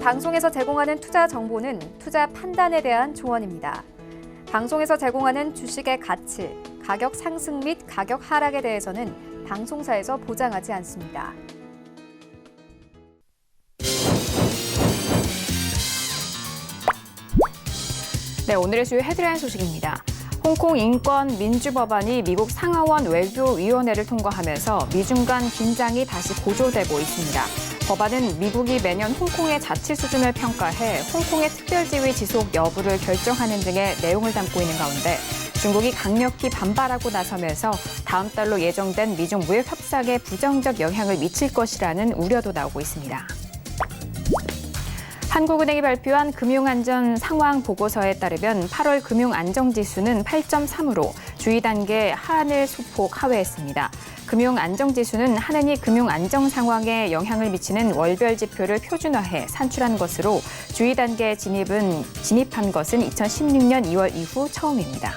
방송에서 제공하는 투자 정보는 투자 판단에 대한 조언입니다. 방송에서 제공하는 주식의 가치, 가격 상승 및 가격 하락에 대해서는 방송사에서 보장하지 않습니다. 네, 오늘의 주요 헤드라인 소식입니다. 홍콩 인권민주법안이 미국 상하원 외교위원회를 통과하면서 미중 간 긴장이 다시 고조되고 있습니다. 법안은 미국이 매년 홍콩의 자치 수준을 평가해 홍콩의 특별지위 지속 여부를 결정하는 등의 내용을 담고 있는 가운데 중국이 강력히 반발하고 나서면서 다음 달로 예정된 미중 무역 협상에 부정적 영향을 미칠 것이라는 우려도 나오고 있습니다. 한국은행이 발표한 금융안전 상황 보고서에 따르면 8월 금융안정지수는 8.3으로 주의 단계 하한을 소폭 하회했습니다. 금융안정지수는 한은이 금융안정 상황에 영향을 미치는 월별 지표를 표준화해 산출한 것으로 주의 단계에 진입한 것은 2016년 2월 이후 처음입니다.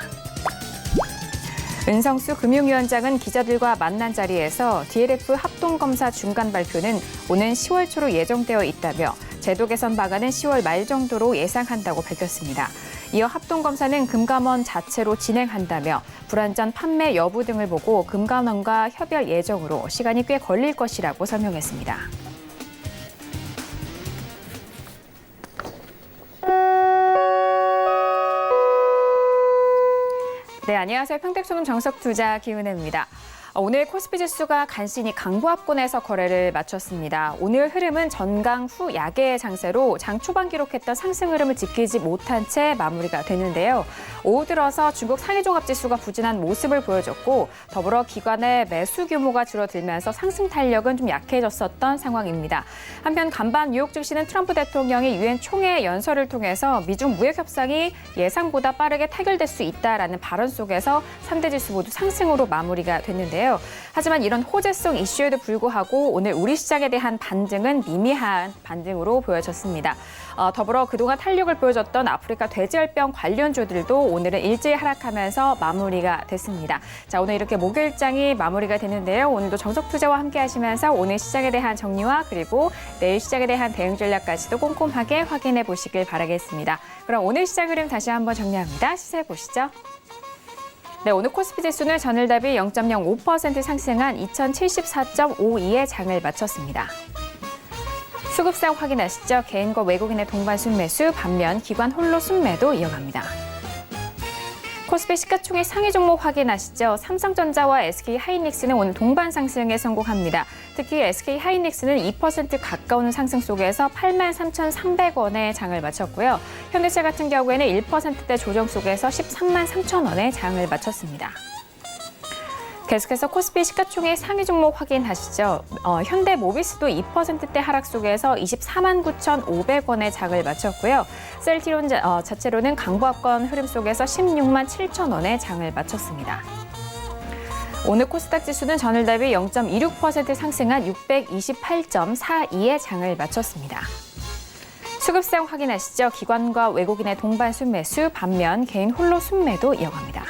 은성수 금융위원장은 기자들과 만난 자리에서 DLF 합동검사 중간 발표는 오는 10월 초로 예정되어 있다며 제도 개선 방안은 10월 말 정도로 예상한다고 밝혔습니다. 이어 합동검사는 금감원 자체로 진행한다며 불안전 판매 여부 등을 보고 금감원과 협의할 예정으로 시간이 꽤 걸릴 것이라고 설명했습니다. 네, 안녕하세요. 평택소금 정석투자 김은혜입니다. 오늘 코스피 지수가 간신히 강보합권에서 거래를 마쳤습니다. 오늘 흐름은 전강 후 약의 장세로 장 초반 기록했던 상승 흐름을 지키지 못한 채 마무리가 됐는데요. 오후 들어서 중국 상해종합지수가 부진한 모습을 보여줬고 더불어 기관의 매수 규모가 줄어들면서 상승 탄력은 좀 약해졌었던 상황입니다. 한편 간밤 뉴욕 증시는 트럼프 대통령이 유엔 총회 연설을 통해서 미중 무역 협상이 예상보다 빠르게 타결될 수 있다라는 발언 속에서 3대 지수 모두 상승으로 마무리가 됐는데요. 하지만 이런 호재성 이슈에도 불구하고 오늘 우리 시장에 대한 반등은 미미한 반등으로 보여졌습니다. 더불어 그동안 탄력을 보여줬던 아프리카 돼지열병 관련주들도 오늘은 일제히 하락하면서 마무리가 됐습니다. 자, 오늘 이렇게 목요일장이 마무리가 됐는데요. 오늘도 정석투자와 함께 하시면서 오늘 시장에 대한 정리와 그리고 내일 시장에 대한 대응 전략까지도 꼼꼼하게 확인해 보시길 바라겠습니다. 그럼 오늘 시장 흐름 다시 한번 정리합니다. 시세 보시죠. 네, 오늘 코스피 지수는 전일 대비 0.05% 상승한 2074.52의 장을 마쳤습니다. 수급상 확인하시죠. 개인과 외국인의 동반 순매수, 반면 기관 홀로 순매도 이어갑니다. 코스피 시가총액 상위 종목 확인하시죠. 삼성전자와 SK하이닉스는 오늘 동반 상승에 성공합니다. 특히 SK하이닉스는 2% 가까운 상승 속에서 83,300원의 장을 마쳤고요. 현대차 같은 경우에는 1%대 조정 속에서 133,000원의 장을 마쳤습니다. 계속해서 코스피 시가총액 상위 종목 확인하시죠. 현대모비스도 2%대 하락 속에서 249,500원의 장을 마쳤고요. 셀트리온 자체로는 강보합권 흐름 속에서 167,000원의 장을 마쳤습니다. 오늘 코스닥 지수는 전일 대비 0.26% 상승한 628.42의 장을 마쳤습니다. 수급상 확인하시죠. 기관과 외국인의 동반 순매수, 반면 개인 홀로 순매도 이어갑니다.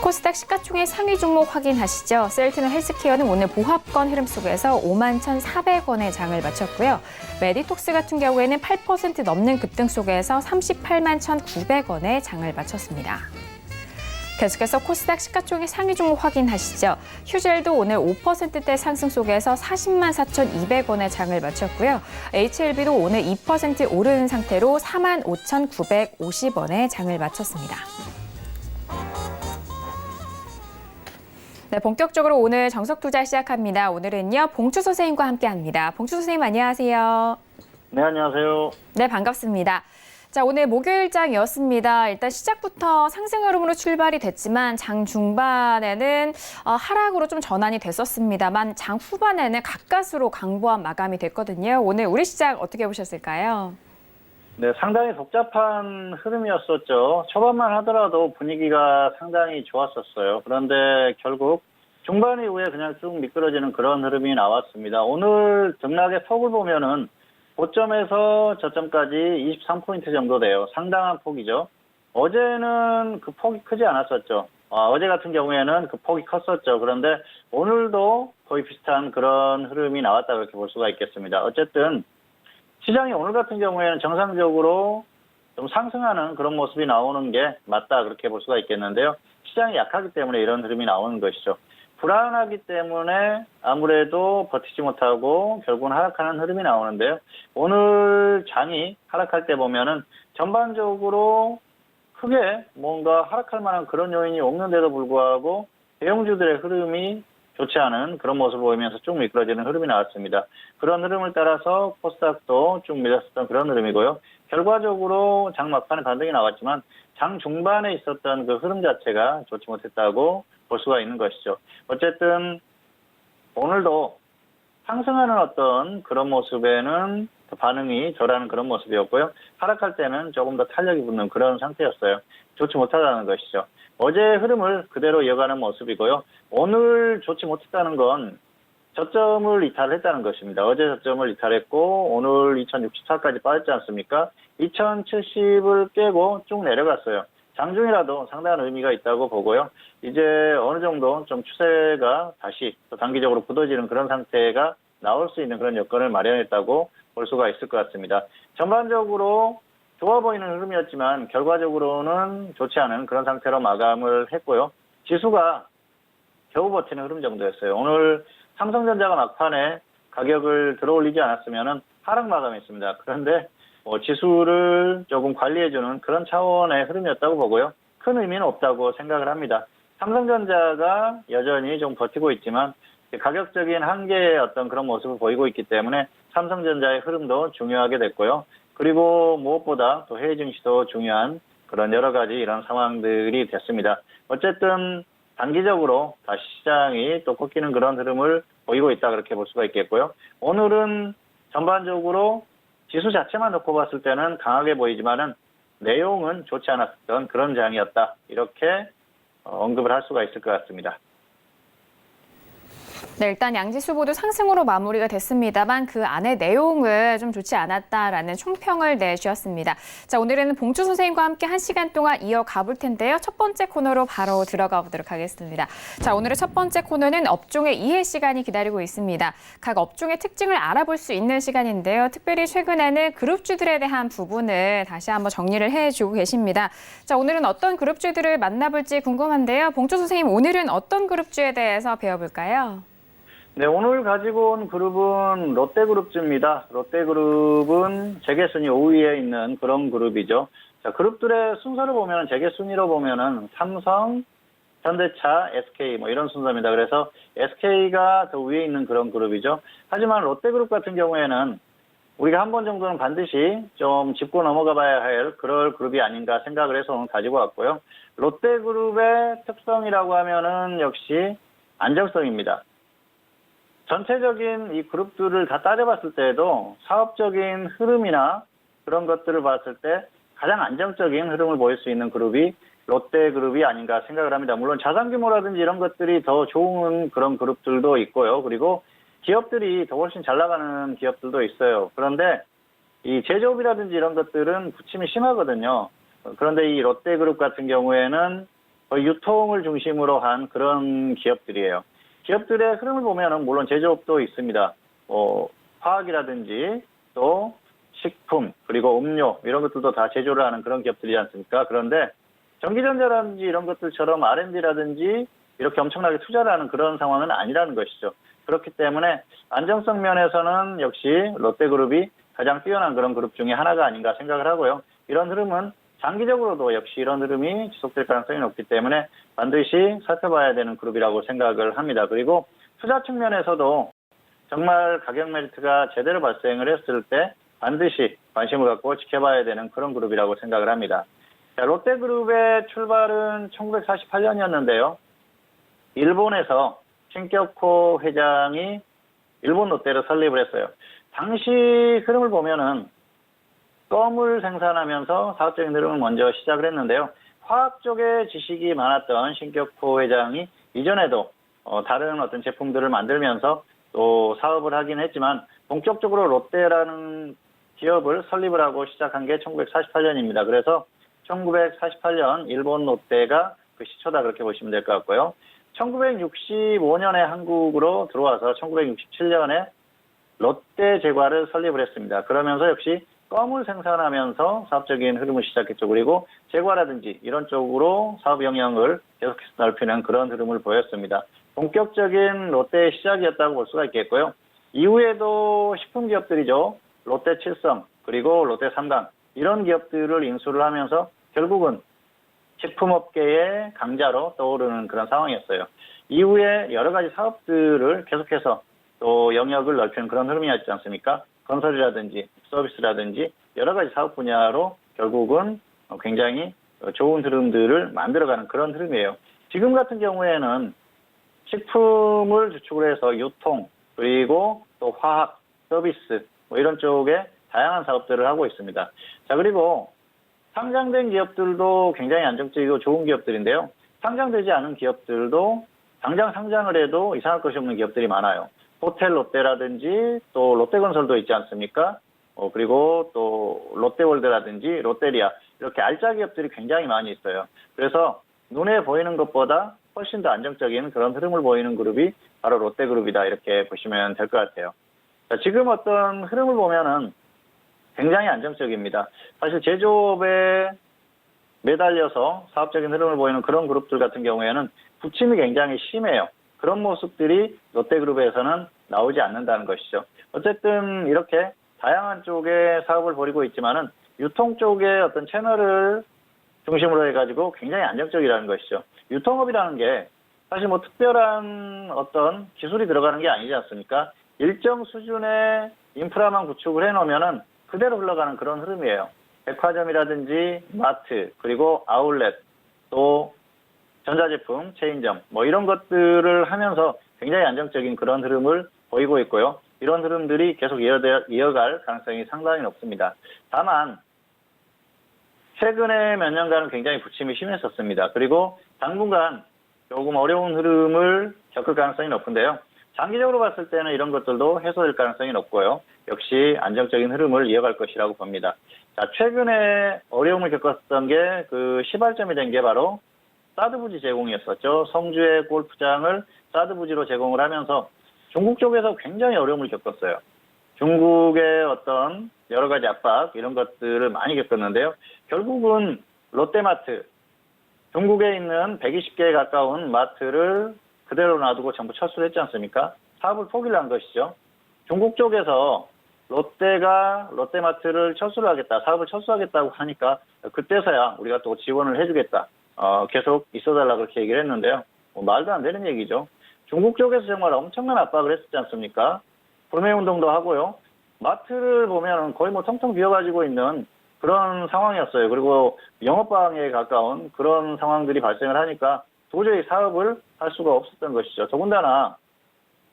코스닥 시가총액 상위 종목 확인하시죠. 셀트리온 헬스케어는 오늘 보합권 흐름 속에서 51,400원의 장을 마쳤고요. 메디톡스 같은 경우에는 8% 넘는 급등 속에서 381,900원의 장을 마쳤습니다. 계속해서 코스닥 시가총액 상위 종목 확인하시죠. 휴젤도 오늘 5%대 상승 속에서 404,200원의 장을 마쳤고요. HLB도 오늘 2% 오르는 상태로 45,950원의 장을 마쳤습니다. 네, 본격적으로 오늘 정석투자 시작합니다. 오늘은요, 봉추 선생님과 함께합니다. 봉추 선생님 안녕하세요. 네, 안녕하세요. 네, 반갑습니다. 자, 오늘 목요일장이었습니다. 일단 시작부터 상승 흐름으로 출발이 됐지만 장 중반에는 하락으로 좀 전환이 됐었습니다만 장 후반에는 가까스로 강보한 마감이 됐거든요. 오늘 우리 시장 어떻게 보셨을까요? 네, 상당히 복잡한 흐름이었었죠. 초반만 하더라도 분위기가 상당히 좋았었어요. 그런데 결국 중반 이후에 그냥 쭉 미끄러지는 그런 흐름이 나왔습니다. 오늘 등락의 폭을 보면은 고점에서 저점까지 23포인트 정도 돼요. 상당한 폭이죠. 어제는 그 폭이 크지 않았었죠. 어제 같은 경우에는 그 폭이 컸었죠. 그런데 오늘도 거의 비슷한 그런 흐름이 나왔다 그렇게 볼 수가 있겠습니다. 어쨌든 시장이 오늘 같은 경우에는 정상적으로 좀 상승하는 그런 모습이 나오는 게 맞다 그렇게 볼 수가 있겠는데요. 시장이 약하기 때문에 이런 흐름이 나오는 것이죠. 불안하기 때문에 아무래도 버티지 못하고 결국은 하락하는 흐름이 나오는데요. 오늘 장이 하락할 때 보면은 전반적으로 크게 뭔가 하락할 만한 그런 요인이 없는데도 불구하고 대형주들의 흐름이 좋지 않은 그런 모습을 보이면서 쭉 미끄러지는 흐름이 나왔습니다. 그런 흐름을 따라서 코스닥도 쭉 밀렸었던 그런 흐름이고요. 결과적으로 장 막판에 반등이 나왔지만 장 중반에 있었던 그 흐름 자체가 좋지 못했다고 볼 수가 있는 것이죠. 어쨌든 오늘도 상승하는 어떤 그런 모습에는 반응이 덜하는 그런 모습이었고요. 하락할 때는 조금 더 탄력이 붙는 그런 상태였어요. 좋지 못하다는 것이죠. 어제 흐름을 그대로 이어가는 모습이고요. 오늘 좋지 못했다는 건 저점을 이탈했다는 것입니다. 어제 저점을 이탈했고 오늘 2064까지 빠졌지 않습니까? 2070을 깨고 쭉 내려갔어요. 장중이라도 상당한 의미가 있다고 보고요. 이제 어느 정도 좀 추세가 다시 또 단기적으로 굳어지는 그런 상태가 나올 수 있는 그런 여건을 마련했다고 볼 수가 있을 것 같습니다. 전반적으로 좋아 보이는 흐름이었지만 결과적으로는 좋지 않은 그런 상태로 마감을 했고요. 지수가 겨우 버티는 흐름 정도였어요. 오늘 삼성전자가 막판에 가격을 들어올리지 않았으면 하락 마감했습니다. 그런데 지수를 조금 관리해주는 그런 차원의 흐름이었다고 보고요. 큰 의미는 없다고 생각을 합니다. 삼성전자가 여전히 좀 버티고 있지만 가격적인 한계의 어떤 그런 모습을 보이고 있기 때문에 삼성전자의 흐름도 중요하게 됐고요. 그리고 무엇보다 또 해외 증시도 중요한 그런 여러 가지 이런 상황들이 됐습니다. 어쨌든 단기적으로 다시 시장이 또 꺾이는 그런 흐름을 보이고 있다 그렇게 볼 수가 있겠고요. 오늘은 전반적으로 지수 자체만 놓고 봤을 때는 강하게 보이지만은 내용은 좋지 않았던 그런 장이었다. 이렇게 언급을 할 수가 있을 것 같습니다. 네, 일단 양지수 모두 상승으로 마무리가 됐습니다만 그 안에 내용을 좀 좋지 않았다라는 총평을 내주셨습니다. 자, 오늘은 봉주 선생님과 함께 1시간 동안 이어가 볼 텐데요. 첫 번째 코너로 바로 들어가 보도록 하겠습니다. 자, 오늘의 첫 번째 코너는 업종의 이해 시간이 기다리고 있습니다. 각 업종의 특징을 알아볼 수 있는 시간인데요. 특별히 최근에는 그룹주들에 대한 부분을 다시 한번 정리를 해주고 계십니다. 자, 오늘은 어떤 그룹주들을 만나볼지 궁금한데요. 봉주 선생님, 오늘은 어떤 그룹주에 대해서 배워볼까요? 네, 오늘 가지고 온 그룹은 롯데그룹주입니다. 롯데그룹은 재계순위 5위에 있는 그런 그룹이죠. 자, 그룹들의 순서를 보면 재계순위로 보면은 삼성, 현대차, SK 이런 순서입니다. 그래서 SK가 더 위에 있는 그런 그룹이죠. 하지만 롯데그룹 같은 경우에는 우리가 한 번 정도는 반드시 좀 짚고 넘어가 봐야 할 그럴 그룹이 아닌가 생각을 해서 오늘 가지고 왔고요. 롯데그룹의 특성이라고 하면은 역시 안정성입니다. 전체적인 이 그룹들을 다 따져봤을 때에도 사업적인 흐름이나 그런 것들을 봤을 때 가장 안정적인 흐름을 보일 수 있는 그룹이 롯데그룹이 아닌가 생각을 합니다. 물론 자산 규모라든지 이런 것들이 더 좋은 그런 그룹들도 있고요. 그리고 기업들이 더 훨씬 잘 나가는 기업들도 있어요. 그런데 이 제조업이라든지 이런 것들은 부침이 심하거든요. 그런데 이 롯데그룹 같은 경우에는 거의 유통을 중심으로 한 그런 기업들이에요. 기업들의 흐름을 보면은 물론 제조업도 있습니다. 화학이라든지 또 식품 그리고 음료 이런 것들도 다 제조를 하는 그런 기업들이지 않습니까? 그런데 전기전자라든지 이런 것들처럼 R&D라든지 이렇게 엄청나게 투자를 하는 그런 상황은 아니라는 것이죠. 그렇기 때문에 안정성 면에서는 역시 롯데그룹이 가장 뛰어난 그런 그룹 중에 하나가 아닌가 생각을 하고요. 이런 흐름은 장기적으로도 역시 이런 흐름이 지속될 가능성이 높기 때문에 반드시 살펴봐야 되는 그룹이라고 생각을 합니다. 그리고 투자 측면에서도 정말 가격 메리트가 제대로 발생을 했을 때 반드시 관심을 갖고 지켜봐야 되는 그런 그룹이라고 생각을 합니다. 자, 롯데그룹의 출발은 1948년이었는데요. 일본에서 신격호 회장이 일본 롯데를 설립을 했어요. 당시 흐름을 보면은 껌을 생산하면서 사업적인 흐름을 먼저 시작을 했는데요. 화학 쪽에 지식이 많았던 신격호 회장이 이전에도 다른 어떤 제품들을 만들면서 또 사업을 하긴 했지만 본격적으로 롯데라는 기업을 설립을 하고 시작한 게 1948년입니다. 그래서 1948년 일본 롯데가 그 시초다 그렇게 보시면 될 것 같고요. 1965년에 한국으로 들어와서 1967년에 롯데 제과를 설립을 했습니다. 그러면서 역시 껌을 생산하면서 사업적인 흐름을 시작했죠. 그리고 제과라든지 이런 쪽으로 사업 영역을 계속해서 넓히는 그런 흐름을 보였습니다. 본격적인 롯데의 시작이었다고 볼 수가 있겠고요. 이후에도 식품 기업들이죠. 롯데 칠성 그리고 롯데 삼강 이런 기업들을 인수를 하면서 결국은 식품업계의 강자로 떠오르는 그런 상황이었어요. 이후에 여러 가지 사업들을 계속해서 또 영역을 넓히는 그런 흐름이었지 않습니까? 건설이라든지 서비스라든지 여러 가지 사업 분야로 결국은 굉장히 좋은 흐름들을 만들어가는 그런 흐름이에요. 지금 같은 경우에는 식품을 주축으로 해서 유통 그리고 또 화학, 서비스 뭐 이런 쪽에 다양한 사업들을 하고 있습니다. 자, 그리고 상장된 기업들도 굉장히 안정적이고 좋은 기업들인데요. 상장되지 않은 기업들도 당장 상장을 해도 이상할 것이 없는 기업들이 많아요. 호텔 롯데라든지 또 롯데건설도 있지 않습니까? 그리고 또 롯데월드라든지 롯데리아 이렇게 알짜 기업들이 굉장히 많이 있어요. 그래서 눈에 보이는 것보다 훨씬 더 안정적인 그런 흐름을 보이는 그룹이 바로 롯데그룹이다 이렇게 보시면 될 것 같아요. 자, 지금 어떤 흐름을 보면은 굉장히 안정적입니다. 사실 제조업에 매달려서 사업적인 흐름을 보이는 그런 그룹들 같은 경우에는 부침이 굉장히 심해요. 그런 모습들이 롯데그룹에서는 나오지 않는다는 것이죠. 어쨌든 이렇게 다양한 쪽의 사업을 벌이고 있지만은 유통 쪽의 어떤 채널을 중심으로 해가지고 굉장히 안정적이라는 것이죠. 유통업이라는 게 사실 뭐 특별한 어떤 기술이 들어가는 게 아니지 않습니까? 일정 수준의 인프라만 구축을 해놓으면은 그대로 흘러가는 그런 흐름이에요. 백화점이라든지 마트 그리고 아울렛 또 전자제품, 체인점 뭐 이런 것들을 하면서 굉장히 안정적인 그런 흐름을 보이고 있고요. 이런 흐름들이 계속 이어갈 가능성이 상당히 높습니다. 다만 최근에 몇 년간은 굉장히 부침이 심했었습니다. 그리고 당분간 조금 어려운 흐름을 겪을 가능성이 높은데요. 장기적으로 봤을 때는 이런 것들도 해소될 가능성이 높고요. 역시 안정적인 흐름을 이어갈 것이라고 봅니다. 자, 최근에 어려움을 겪었던 게 그 시발점이 된 게 바로 사드 부지 제공이었었죠. 성주의 골프장을 사드 부지로 제공을 하면서 중국 쪽에서 굉장히 어려움을 겪었어요. 중국의 어떤 여러 가지 압박 이런 것들을 많이 겪었는데요. 결국은 롯데마트, 중국에 있는 120개에 가까운 마트를 그대로 놔두고 전부 철수를 했지 않습니까? 사업을 포기를 한 것이죠. 중국 쪽에서 롯데가 롯데마트를 철수를 하겠다, 사업을 철수하겠다고 하니까 그때서야 우리가 또 지원을 해주겠다. 계속 있어달라고 그렇게 얘기를 했는데요. 말도 안 되는 얘기죠. 중국 쪽에서 정말 엄청난 압박을 했었지 않습니까? 불매운동도 하고요. 마트를 보면 거의 뭐 텅텅 비어가지고 있는 그런 상황이었어요. 그리고 영업방해에 가까운 그런 상황들이 발생을 하니까 도저히 사업을 할 수가 없었던 것이죠. 더군다나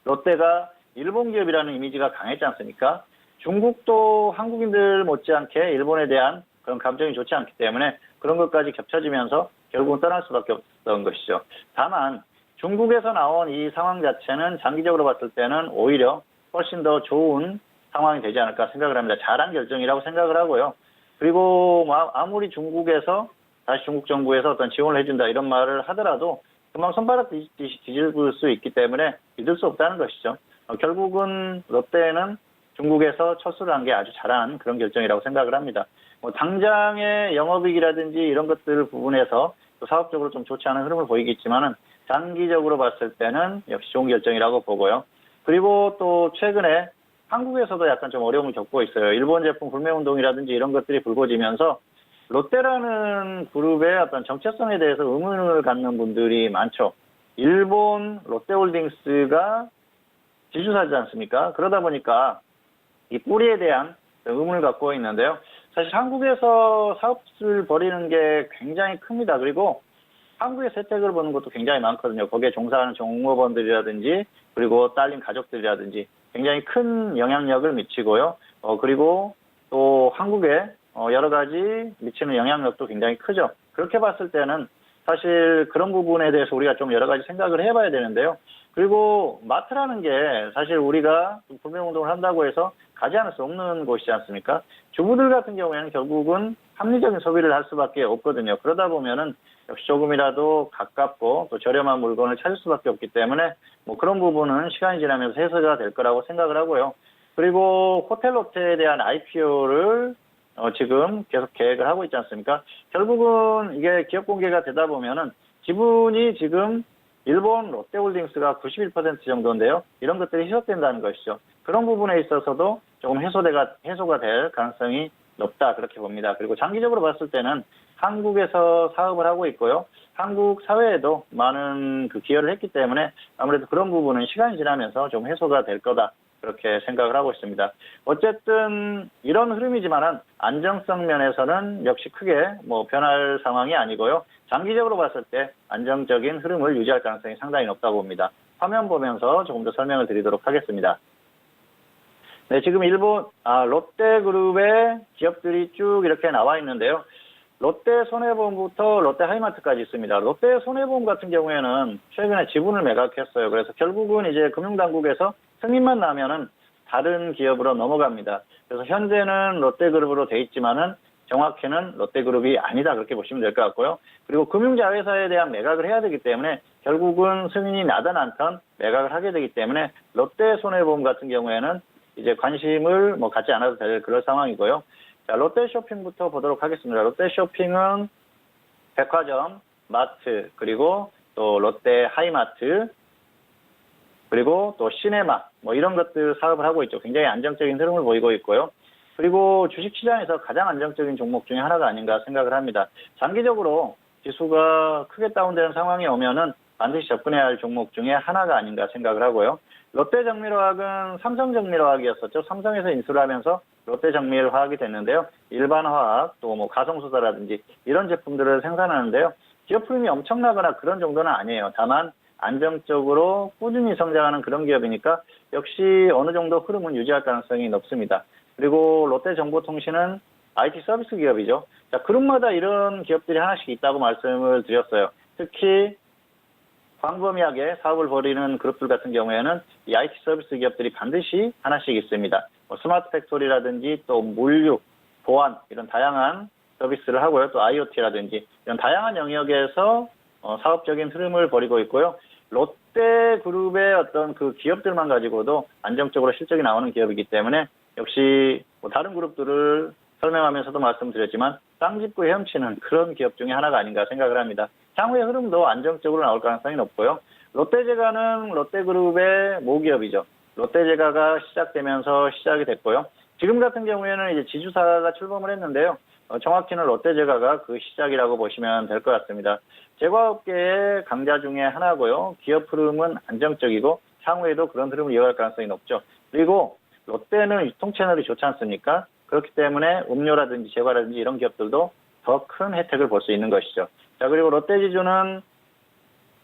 롯데가 일본 기업이라는 이미지가 강했지 않습니까? 중국도 한국인들 못지않게 일본에 대한 그런 감정이 좋지 않기 때문에 그런 것까지 겹쳐지면서 결국은 떠날 수밖에 없었던 것이죠. 다만 중국에서 나온 이 상황 자체는 장기적으로 봤을 때는 오히려 훨씬 더 좋은 상황이 되지 않을까 생각을 합니다. 잘한 결정이라고 생각을 하고요. 그리고 아무리 중국에서 다시 중국 정부에서 어떤 지원을 해준다 이런 말을 하더라도 금방 손바닥 뒤집을 수 있기 때문에 믿을 수 없다는 것이죠. 결국은 롯데는 중국에서 철수를 한 게 아주 잘한 그런 결정이라고 생각을 합니다. 당장의 영업이익이라든지 이런 것들 부분에서 또 사업적으로 좀 좋지 않은 흐름을 보이겠지만은 장기적으로 봤을 때는 역시 좋은 결정이라고 보고요. 그리고 또 최근에 한국에서도 약간 좀 어려움을 겪고 있어요. 일본 제품 불매운동이라든지 이런 것들이 불거지면서 롯데라는 그룹의 어떤 정체성에 대해서 의문을 갖는 분들이 많죠. 일본 롯데홀딩스가 지주사지 않습니까? 그러다 보니까 이 뿌리에 대한 의문을 갖고 있는데요. 사실 한국에서 사업을 벌이는 게 굉장히 큽니다. 그리고 한국의 세택을 보는 것도 굉장히 많거든요. 거기에 종사하는 종업원들이라든지 그리고 딸린 가족들이라든지 굉장히 큰 영향력을 미치고요. 그리고 또 한국에 여러 가지 미치는 영향력도 굉장히 크죠. 그렇게 봤을 때는 사실 그런 부분에 대해서 우리가 좀 여러 가지 생각을 해봐야 되는데요. 그리고 마트라는 게 사실 우리가 불매운동을 한다고 해서 가지 않을 수 없는 곳이지 않습니까? 주부들 같은 경우에는 결국은 합리적인 소비를 할 수밖에 없거든요. 그러다 보면은 역시 조금이라도 가깝고 또 저렴한 물건을 찾을 수밖에 없기 때문에 뭐 그런 부분은 시간이 지나면서 해소가 될 거라고 생각을 하고요. 그리고 호텔 롯데에 대한 IPO를 지금 계속 계획을 하고 있지 않습니까? 결국은 이게 기업 공개가 되다 보면은 지분이 지금 일본 롯데홀딩스가 91% 정도인데요. 이런 것들이 희석된다는 것이죠. 그런 부분에 있어서도 조금 해소가 될 가능성이 높다 그렇게 봅니다. 그리고 장기적으로 봤을 때는 한국에서 사업을 하고 있고요. 한국 사회에도 많은 기여를 했기 때문에 아무래도 그런 부분은 시간이 지나면서 좀 해소가 될 거다. 그렇게 생각을 하고 있습니다. 어쨌든 이런 흐름이지만은 안정성 면에서는 역시 크게 변할 상황이 아니고요. 장기적으로 봤을 때 안정적인 흐름을 유지할 가능성이 상당히 높다고 봅니다. 화면 보면서 조금 더 설명을 드리도록 하겠습니다. 네, 지금 롯데그룹의 기업들이 쭉 이렇게 나와 있는데요. 롯데 손해보험부터 롯데 하이마트까지 있습니다. 롯데 손해보험 같은 경우에는 최근에 지분을 매각했어요. 그래서 결국은 이제 금융당국에서 승인만 나면은 다른 기업으로 넘어갑니다. 그래서 현재는 롯데그룹으로 돼 있지만은 정확히는 롯데그룹이 아니다 그렇게 보시면 될 것 같고요. 그리고 금융자회사에 대한 매각을 해야 되기 때문에 결국은 승인이 나든 않든 매각을 하게 되기 때문에 롯데 손해보험 같은 경우에는 이제 관심을 갖지 않아도 될 그런 상황이고요. 자, 롯데쇼핑부터 보도록 하겠습니다. 롯데쇼핑은 백화점, 마트, 그리고 또 롯데 하이마트, 그리고 또 시네마, 이런 것들 사업을 하고 있죠. 굉장히 안정적인 흐름을 보이고 있고요. 그리고 주식시장에서 가장 안정적인 종목 중에 하나가 아닌가 생각을 합니다. 장기적으로 지수가 크게 다운되는 상황이 오면은 반드시 접근해야 할 종목 중에 하나가 아닌가 생각을 하고요. 롯데정밀화학은 삼성정밀화학이었었죠. 삼성에서 인수를 하면서 롯데정밀화학이 됐는데요. 일반화학, 또 가성수다라든지 이런 제품들을 생산하는데요. 기업 흐름이 엄청나거나 그런 정도는 아니에요. 다만 안정적으로 꾸준히 성장하는 그런 기업이니까 역시 어느 정도 흐름은 유지할 가능성이 높습니다. 그리고 롯데정보통신은 IT 서비스 기업이죠. 자, 그룹마다 이런 기업들이 하나씩 있다고 말씀을 드렸어요. 특히 광범위하게 사업을 벌이는 그룹들 같은 경우에는 이 IT 서비스 기업들이 반드시 하나씩 있습니다. 스마트 팩토리라든지 또 물류, 보안 이런 다양한 서비스를 하고요. 또 IoT라든지 이런 다양한 영역에서 사업적인 흐름을 벌이고 있고요. 롯데그룹의 어떤 기업들만 가지고도 안정적으로 실적이 나오는 기업이기 때문에 역시 다른 그룹들을 설명하면서도 말씀드렸지만 땅 짚고 헤엄치는 그런 기업 중에 하나가 아닌가 생각을 합니다. 향후의 흐름도 안정적으로 나올 가능성이 높고요. 롯데제과는 롯데그룹의 모기업이죠. 롯데제과가 시작되면서 시작이 됐고요. 지금 같은 경우에는 이제 지주사가 출범을 했는데요. 정확히는 롯데제과가 그 시작이라고 보시면 될 것 같습니다. 제과업계의 강자 중에 하나고요. 기업 흐름은 안정적이고 향후에도 그런 흐름을 이어갈 가능성이 높죠. 그리고 롯데는 유통 채널이 좋지 않습니까? 그렇기 때문에 음료라든지 제과라든지 이런 기업들도 더 큰 혜택을 볼 수 있는 것이죠. 자, 그리고 롯데지주는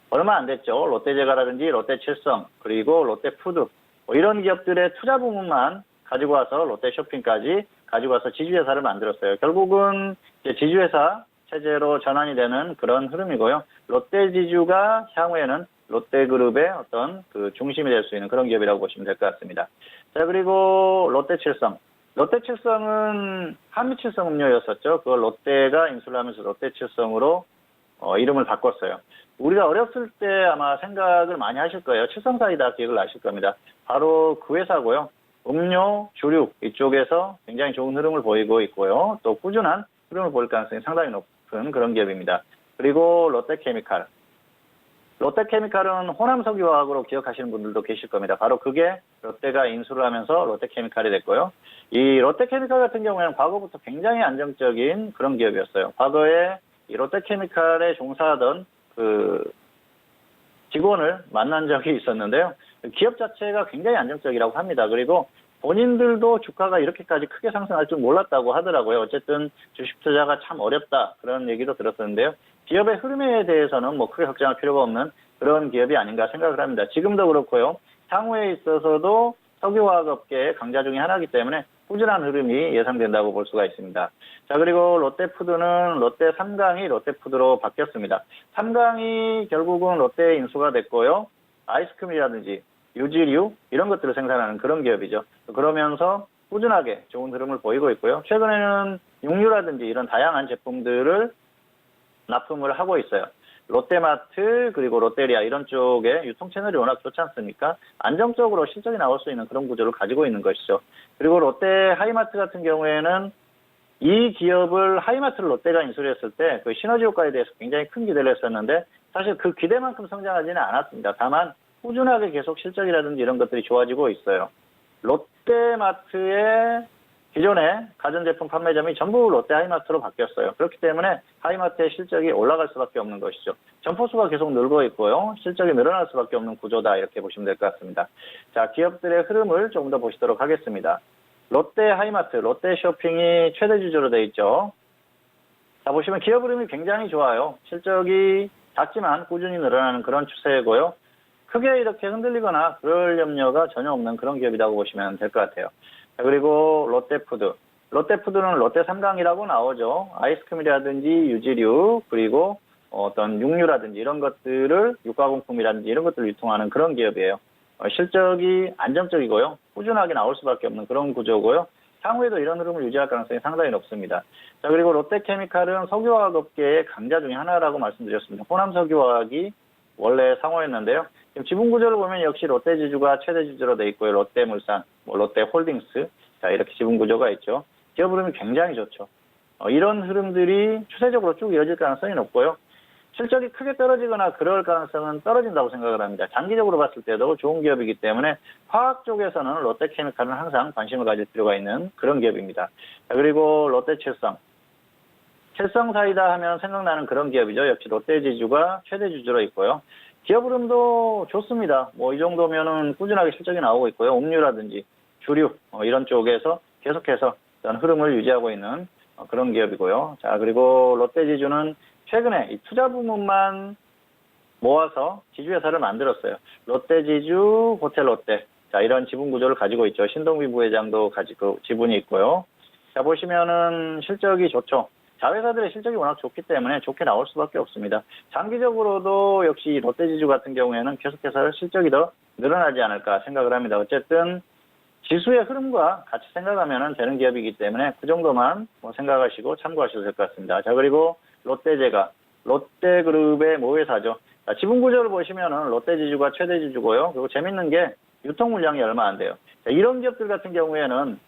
얼마 안 됐죠. 롯데제과라든지 롯데칠성, 그리고 롯데푸드 이런 기업들의 투자 부문만 가지고 와서 롯데쇼핑까지 가지고 와서 지주회사를 만들었어요. 결국은 이제 지주회사 체제로 전환이 되는 그런 흐름이고요. 롯데지주가 향후에는 롯데그룹의 어떤 중심이 될 수 있는 그런 기업이라고 보시면 될 것 같습니다. 자, 그리고 롯데칠성. 롯데칠성은 한미칠성 음료였었죠. 그걸 롯데가 인수를 하면서 롯데칠성으로 이름을 바꿨어요. 우리가 어렸을 때 아마 생각을 많이 하실 거예요. 칠성사이다 기억을 나실 겁니다. 바로 그 회사고요. 음료, 주류 이쪽에서 굉장히 좋은 흐름을 보이고 있고요. 또 꾸준한 흐름을 보일 가능성이 상당히 높은 그런 기업입니다. 그리고 롯데케미칼. 롯데케미칼은 호남석유화학으로 기억하시는 분들도 계실 겁니다. 바로 그게 롯데가 인수를 하면서 롯데케미칼이 됐고요. 이 롯데케미칼 같은 경우에는 과거부터 굉장히 안정적인 그런 기업이었어요. 과거에 이 롯데케미칼에 종사하던 직원을 만난 적이 있었는데요. 기업 자체가 굉장히 안정적이라고 합니다. 그리고 본인들도 주가가 이렇게까지 크게 상승할 줄 몰랐다고 하더라고요. 어쨌든 주식 투자가 참 어렵다 그런 얘기도 들었었는데요. 기업의 흐름에 대해서는 크게 걱정할 필요가 없는 그런 기업이 아닌가 생각을 합니다. 지금도 그렇고요. 향후에 있어서도 석유화학업계의 강자 중에 하나이기 때문에 꾸준한 흐름이 예상된다고 볼 수가 있습니다. 자, 그리고 롯데푸드는 롯데 삼강이 롯데푸드로 바뀌었습니다. 삼강이 결국은 롯데 인수가 됐고요. 아이스크림이라든지 유지류 이런 것들을 생산하는 그런 기업이죠. 그러면서 꾸준하게 좋은 흐름을 보이고 있고요. 최근에는 육류라든지 이런 다양한 제품들을 납품을 하고 있어요. 롯데마트 그리고 롯데리아 이런 쪽에 유통 채널이 워낙 좋지 않습니까? 안정적으로 실적이 나올 수 있는 그런 구조를 가지고 있는 것이죠. 그리고 롯데 하이마트 같은 경우에는 이 기업을 하이마트를 롯데가 인수를 했을 때 그 시너지 효과에 대해서 굉장히 큰 기대를 했었는데 사실 그 기대만큼 성장하지는 않았습니다. 다만 꾸준하게 계속 실적이라든지 이런 것들이 좋아지고 있어요. 롯데마트의 기존의 가전제품 판매점이 전부 롯데 하이마트로 바뀌었어요. 그렇기 때문에 하이마트의 실적이 올라갈 수밖에 없는 것이죠. 점포수가 계속 늘고 있고요. 실적이 늘어날 수밖에 없는 구조다 이렇게 보시면 될 것 같습니다. 자, 기업들의 흐름을 조금 더 보시도록 하겠습니다. 롯데 하이마트, 롯데 쇼핑이 최대 주주로 되어 있죠. 자, 보시면 기업 흐름이 굉장히 좋아요. 실적이 작지만 꾸준히 늘어나는 그런 추세고요. 크게 이렇게 흔들리거나 그럴 염려가 전혀 없는 그런 기업이라고 보시면 될 것 같아요. 자, 그리고 롯데푸드. 롯데푸드는 롯데 삼강이라고 나오죠. 아이스크림이라든지 유지류, 그리고 어떤 육류라든지 이런 것들을 육가공품이라든지 이런 것들을 유통하는 그런 기업이에요. 실적이 안정적이고요. 꾸준하게 나올 수밖에 없는 그런 구조고요. 향후에도 이런 흐름을 유지할 가능성이 상당히 높습니다. 자, 그리고 롯데케미칼은 석유화학 업계의 강자 중에 하나라고 말씀드렸습니다. 호남 석유화학이 원래 상호였는데요. 지금 지분 구조를 보면 역시 롯데지주가 최대 주주로 돼 있고요. 롯데물산, 롯데홀딩스, 자 이렇게 지분 구조가 있죠. 기업 흐름이 굉장히 좋죠. 이런 흐름들이 추세적으로 쭉 이어질 가능성이 높고요. 실적이 크게 떨어지거나 그럴 가능성은 떨어진다고 생각을 합니다. 장기적으로 봤을 때도 좋은 기업이기 때문에 화학 쪽에서는 롯데케미칼은 항상 관심을 가질 필요가 있는 그런 기업입니다. 자, 그리고 롯데칠성. 칠성사이다 하면 생각나는 그런 기업이죠. 역시 롯데지주가 최대 주주로 있고요. 기업 흐름도 좋습니다. 뭐 이 정도면은 꾸준하게 실적이 나오고 있고요. 음료라든지 주류 이런 쪽에서 계속해서 흐름을 유지하고 있는 그런 기업이고요. 자, 그리고 롯데지주는 최근에 이 투자 부문만 모아서 지주회사를 만들었어요. 롯데지주, 호텔롯데. 자, 이런 지분 구조를 가지고 있죠. 신동비 부회장도 가지고 지분이 있고요. 자, 보시면은 실적이 좋죠. 자회사들의 실적이 워낙 좋기 때문에 좋게 나올 수밖에 없습니다. 장기적으로도 역시 롯데지주 같은 경우에는 계속해서 실적이 더 늘어나지 않을까 생각을 합니다. 어쨌든 지수의 흐름과 같이 생각하면 되는 기업이기 때문에 그 정도만 생각하시고 참고하셔도 될 것 같습니다. 자, 그리고 롯데제가 롯데그룹의 모회사죠. 자, 지분 구조를 보시면은 롯데지주가 최대 주주고요. 그리고 재밌는 게 유통 물량이 얼마 안 돼요. 자, 이런 기업들 같은 경우에는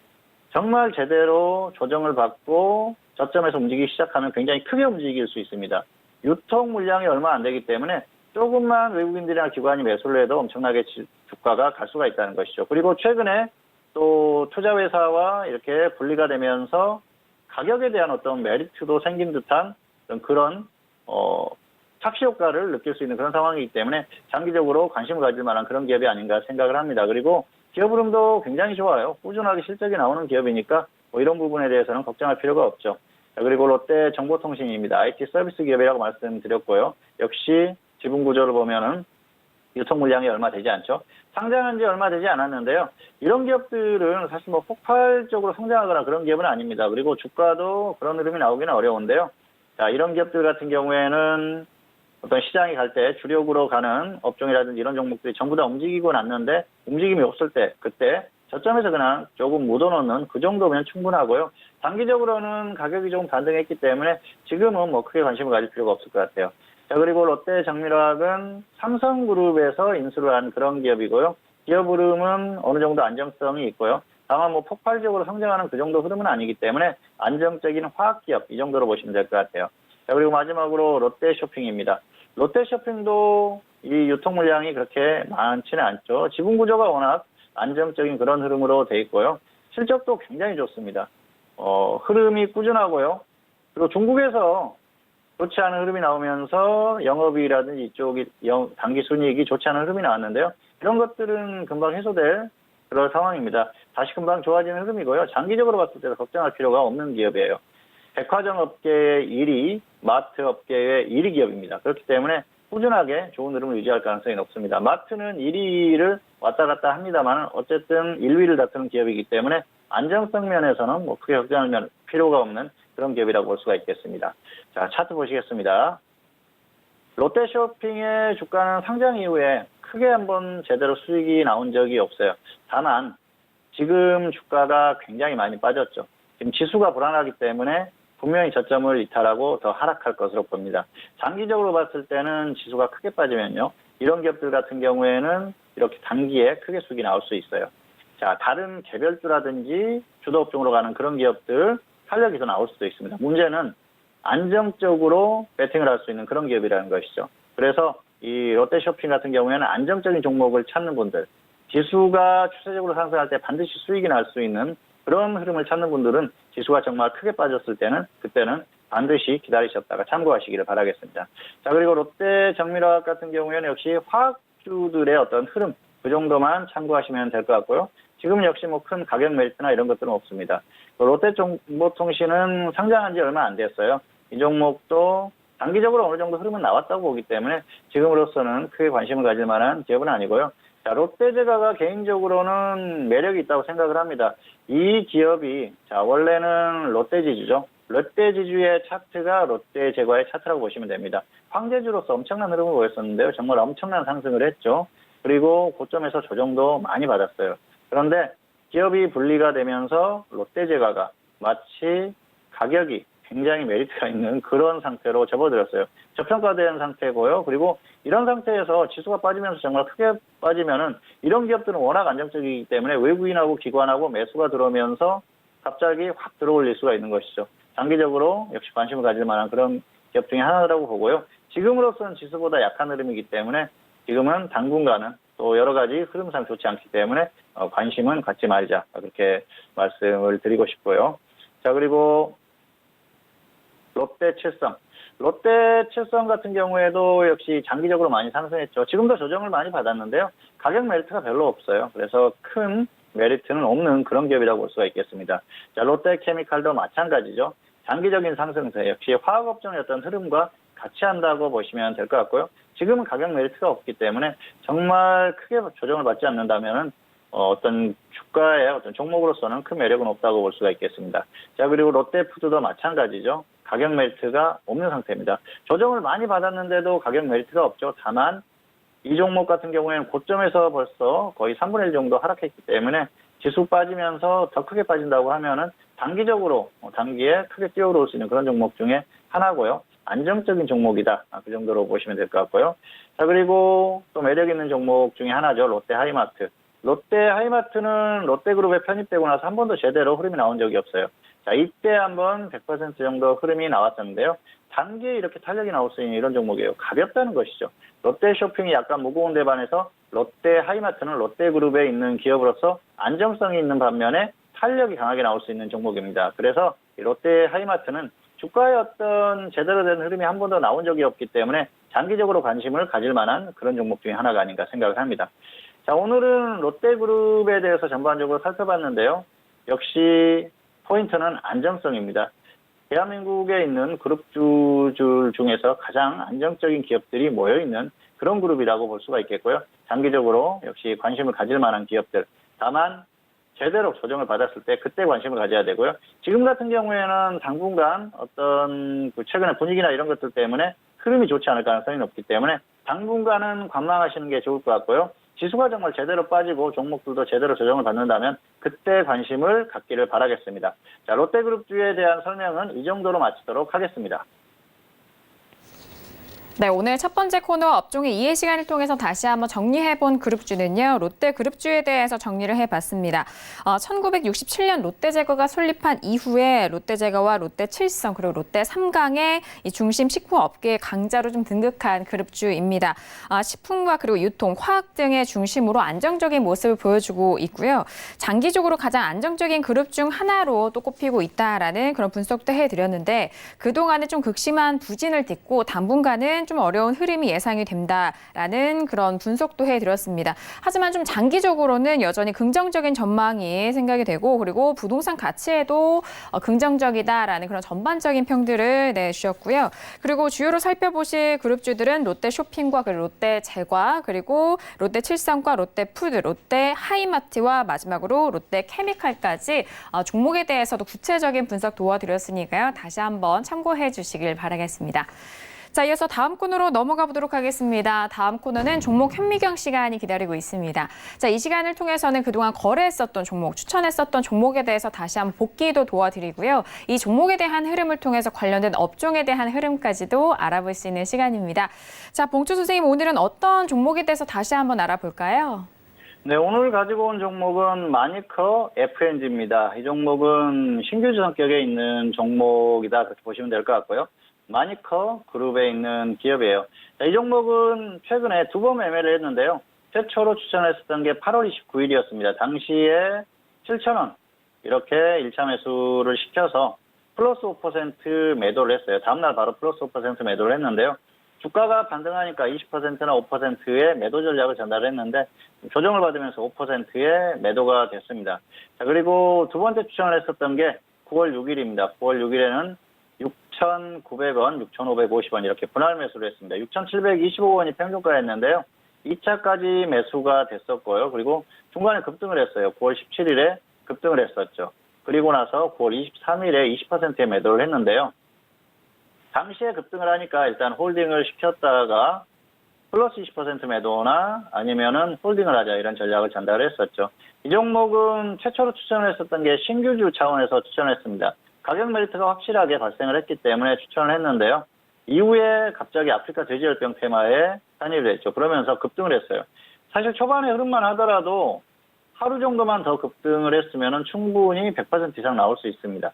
정말 제대로 조정을 받고 저점에서 움직이기 시작하면 굉장히 크게 움직일 수 있습니다. 유통 물량이 얼마 안 되기 때문에 조금만 외국인들이나 기관이 매수를 해도 엄청나게 주가가 갈 수가 있다는 것이죠. 그리고 최근에 또 투자회사와 이렇게 분리가 되면서 가격에 대한 어떤 메리트도 생긴 듯한 그런 착시 효과를 느낄 수 있는 그런 상황이기 때문에 장기적으로 관심을 가질 만한 그런 기업이 아닌가 생각을 합니다. 그리고 기업 흐름도 굉장히 좋아요. 꾸준하게 실적이 나오는 기업이니까 뭐 이런 부분에 대해서는 걱정할 필요가 없죠. 자, 그리고 롯데정보통신입니다. IT 서비스 기업이라고 말씀드렸고요. 역시 지분 구조를 보면은 유통 물량이 얼마 되지 않죠. 상장한 지 얼마 되지 않았는데요. 이런 기업들은 사실 뭐 폭발적으로 성장하거나 그런 기업은 아닙니다. 그리고 주가도 그런 흐름이 나오기는 어려운데요. 자, 이런 기업들 같은 경우에는 어떤 시장이 갈 때 주력으로 가는 업종이라든지 이런 종목들이 전부 다 움직이고 났는데 움직임이 없을 때 그때 저점에서 그냥 조금 묻어놓는 그 정도면 충분하고요. 단기적으로는 가격이 좀 반등했기 때문에 지금은 뭐 크게 관심을 가질 필요가 없을 것 같아요. 자, 그리고 롯데정밀화학은 삼성그룹에서 인수를 한 그런 기업이고요. 기업 흐름은 어느 정도 안정성이 있고요. 다만 뭐 폭발적으로 성장하는 그 정도 흐름은 아니기 때문에 안정적인 화학기업 이 정도로 보시면 될 것 같아요. 자, 그리고 마지막으로 롯데쇼핑입니다. 롯데쇼핑도 이 유통 물량이 그렇게 많지는 않죠. 지분 구조가 워낙 안정적인 그런 흐름으로 돼 있고요. 실적도 굉장히 좋습니다. 흐름이 꾸준하고요. 그리고 중국에서 좋지 않은 흐름이 나오면서 영업이익이라든지 이쪽이 단기 순이익이 좋지 않은 흐름이 나왔는데요. 이런 것들은 금방 해소될 그런 상황입니다. 다시 금방 좋아지는 흐름이고요. 장기적으로 봤을 때도 걱정할 필요가 없는 기업이에요. 백화점 업계의 1위, 마트 업계의 1위 기업입니다. 그렇기 때문에 꾸준하게 좋은 흐름을 유지할 가능성이 높습니다. 마트는 1위를 왔다 갔다 합니다만 어쨌든 1위를 다투는 기업이기 때문에 안정성 면에서는 뭐 크게 걱정할 필요가 없는 그런 기업이라고 볼 수가 있겠습니다. 자, 차트 보시겠습니다. 롯데쇼핑의 주가는 상장 이후에 크게 한번 제대로 수익이 나온 적이 없어요. 다만 지금 주가가 굉장히 많이 빠졌죠. 지금 지수가 불안하기 때문에 분명히 저점을 이탈하고 더 하락할 것으로 봅니다. 장기적으로 봤을 때는 지수가 크게 빠지면요. 이런 기업들 같은 경우에는 이렇게 단기에 크게 수익이 나올 수 있어요. 자, 다른 개별주라든지 주도업종으로 가는 그런 기업들 탄력이 더 나올 수도 있습니다. 문제는 안정적으로 배팅을 할 수 있는 그런 기업이라는 것이죠. 그래서 이 롯데쇼핑 같은 경우에는 안정적인 종목을 찾는 분들, 지수가 추세적으로 상승할 때 반드시 수익이 날 수 있는 그런 흐름을 찾는 분들은 지수가 정말 크게 빠졌을 때는 그때는 반드시 기다리셨다가 참고하시기를 바라겠습니다. 자, 그리고 롯데 정밀화학 같은 경우에는 역시 화학주들의 어떤 흐름 그 정도만 참고하시면 될 것 같고요. 지금 역시 뭐 큰 가격 메리트나 이런 것들은 없습니다. 롯데정보통신은 상장한 지 얼마 안 됐어요. 이 종목도 단기적으로 어느 정도 흐름은 나왔다고 보기 때문에 지금으로서는 크게 관심을 가질 만한 기업은 아니고요. 자, 롯데제과가 개인적으로는 매력이 있다고 생각을 합니다. 이 기업이 자 원래는 롯데지주죠. 롯데지주의 차트가 롯데제과의 차트라고 보시면 됩니다. 황제주로서 엄청난 흐름을 보였었는데요. 정말 엄청난 상승을 했죠. 그리고 고점에서 조정도 많이 받았어요. 그런데 기업이 분리가 되면서 롯데제과가 마치 가격이 굉장히 메리트가 있는 그런 상태로 접어들었어요. 저평가된 상태고요. 그리고 이런 상태에서 지수가 빠지면서 정말 크게 빠지면은 이런 기업들은 워낙 안정적이기 때문에 외국인하고 기관하고 매수가 들어오면서 갑자기 확 들어올릴 수가 있는 것이죠. 장기적으로 역시 관심을 가질 만한 그런 기업 중에 하나라고 보고요. 지금으로서는 지수보다 약한 흐름이기 때문에 지금은 당분간은 또 여러 가지 흐름상 좋지 않기 때문에 관심은 갖지 말자. 그렇게 말씀을 드리고 싶고요. 자, 그리고 롯데칠성. 롯데칠성 같은 경우에도 역시 장기적으로 많이 상승했죠. 지금도 조정을 많이 받았는데요. 가격 메리트가 별로 없어요. 그래서 큰 메리트는 없는 그런 기업이라고 볼 수가 있겠습니다. 자, 롯데케미칼도 마찬가지죠. 장기적인 상승세 역시 화학업종의 어떤 흐름과 같이 한다고 보시면 될 것 같고요. 지금은 가격 메리트가 없기 때문에 정말 크게 조정을 받지 않는다면은 어떤 주가의 어떤 종목으로서는 큰 매력은 없다고 볼 수가 있겠습니다. 자, 그리고 롯데푸드도 마찬가지죠. 가격 메리트가 없는 상태입니다. 조정을 많이 받았는데도 가격 메리트가 없죠. 다만 이 종목 같은 경우에는 고점에서 벌써 거의 3분의 1 정도 하락했기 때문에 지수 빠지면서 더 크게 빠진다고 하면은 단기적으로 단기에 크게 뛰어오를 수 있는 그런 종목 중에 하나고요. 안정적인 종목이다. 그 정도로 보시면 될 것 같고요. 자, 그리고 또 매력 있는 종목 중에 하나죠. 롯데하이마트. 롯데하이마트는 롯데그룹에 편입되고 나서 한 번도 제대로 흐름이 나온 적이 없어요. 자, 이때 한번 100% 정도 흐름이 나왔었는데요. 단기에 이렇게 탄력이 나올 수 있는 이런 종목이에요. 가볍다는 것이죠. 롯데쇼핑이 약간 무거운 데 반해서 롯데하이마트는 롯데그룹에 있는 기업으로서 안정성이 있는 반면에 탄력이 강하게 나올 수 있는 종목입니다. 그래서 롯데하이마트는 주가의 어떤 제대로 된 흐름이 한 번도 나온 적이 없기 때문에 장기적으로 관심을 가질 만한 그런 종목 중에 하나가 아닌가 생각을 합니다. 자, 오늘은 롯데그룹에 대해서 전반적으로 살펴봤는데요. 역시 포인트는 안정성입니다. 대한민국에 있는 그룹주들 중에서 가장 안정적인 기업들이 모여있는 그런 그룹이라고 볼 수가 있겠고요. 장기적으로 역시 관심을 가질 만한 기업들. 다만 제대로 조정을 받았을 때 그때 관심을 가져야 되고요. 지금 같은 경우에는 당분간 어떤 최근의 분위기나 이런 것들 때문에 흐름이 좋지 않을 가능성이 높기 때문에 당분간은 관망하시는 게 좋을 것 같고요. 지수가 정말 제대로 빠지고 종목들도 제대로 조정을 받는다면 그때 관심을 갖기를 바라겠습니다. 자, 롯데그룹주에 대한 설명은 이 정도로 마치도록 하겠습니다. 네, 오늘 첫 번째 코너 업종의 이해 시간을 통해서 다시 한번 정리해본 그룹주는요. 롯데그룹주에 대해서 정리를 해봤습니다. 1967년 롯데제과가 설립한 이후에 롯데제과와 롯데칠성 그리고 롯데삼강의 이 중심 식품업계의 강자로 좀 등극한 그룹주입니다. 식품과 그리고 유통, 화학 등의 중심으로 안정적인 모습을 보여주고 있고요. 장기적으로 가장 안정적인 그룹 중 하나로 또 꼽히고 있다라는 그런 분석도 해드렸는데 그동안에 좀 극심한 부진을 딛고 당분간은 좀 어려운 흐름이 예상이 된다라는 그런 분석도 해드렸습니다. 하지만 좀 장기적으로는 여전히 긍정적인 전망이 생각이 되고 그리고 부동산 가치에도 긍정적이다라는 그런 전반적인 평들을 내주셨고요. 그리고 주요로 살펴보실 그룹주들은 롯데쇼핑과 롯데제과 그리고 롯데칠성과 롯데푸드, 롯데하이마트와 마지막으로 롯데케미칼까지 종목에 대해서도 구체적인 분석 도와드렸으니까요. 다시 한번 참고해 주시길 바라겠습니다. 자, 이어서 다음 코너로 넘어가 보도록 하겠습니다. 다음 코너는 종목 현미경 시간이 기다리고 있습니다. 자, 이 시간을 통해서는 그동안 거래했었던 종목, 추천했었던 종목에 대해서 다시 한번 복귀도 도와드리고요. 이 종목에 대한 흐름을 통해서 관련된 업종에 대한 흐름까지도 알아볼 수 있는 시간입니다. 자, 봉주 선생님, 오늘은 어떤 종목에 대해서 다시 한번 알아볼까요? 네, 오늘 가지고 온 종목은 마니커 FNG입니다. 이 종목은 신규주 성격에 있는 종목이다, 그렇게 보시면 될 것 같고요. 마니커 그룹에 있는 기업이에요. 자, 이 종목은 최근에 두 번 매매를 했는데요. 최초로 추천했었던 게 8월 29일이었습니다. 당시에 7,000원 이렇게 1차 매수를 시켜서 플러스 5% 매도를 했어요. 다음날 바로 플러스 5% 매도를 했는데요. 주가가 반등하니까 20%나 5%의 매도 전략을 전달했는데 조정을 받으면서 5%의 매도가 됐습니다. 자, 그리고 두 번째 추천을 했었던 게 9월 6일입니다. 9월 6일에는 6,900원, 6,550원 이렇게 분할 매수를 했습니다. 6,725원이 평균가였는데요. 2차까지 매수가 됐었고요. 그리고 중간에 급등을 했어요. 9월 17일에 급등을 했었죠. 그리고 나서 9월 23일에 20%의 매도를 했는데요. 당시에 급등을 하니까 일단 홀딩을 시켰다가 플러스 20% 매도나 아니면은 홀딩을 하자 이런 전략을 전달했었죠. 이 종목은 최초로 추천을 했었던 게 신규주 차원에서 추천했습니다. 가격 메리트가 확실하게 발생을 했기 때문에 추천을 했는데요. 이후에 갑자기 아프리카 돼지열병 테마에参入됐죠. 그러면서 급등을 했어요. 사실 초반에 흐름만 하더라도 하루 정도만 더 급등을 했으면 충분히 100% 이상 나올 수 있습니다.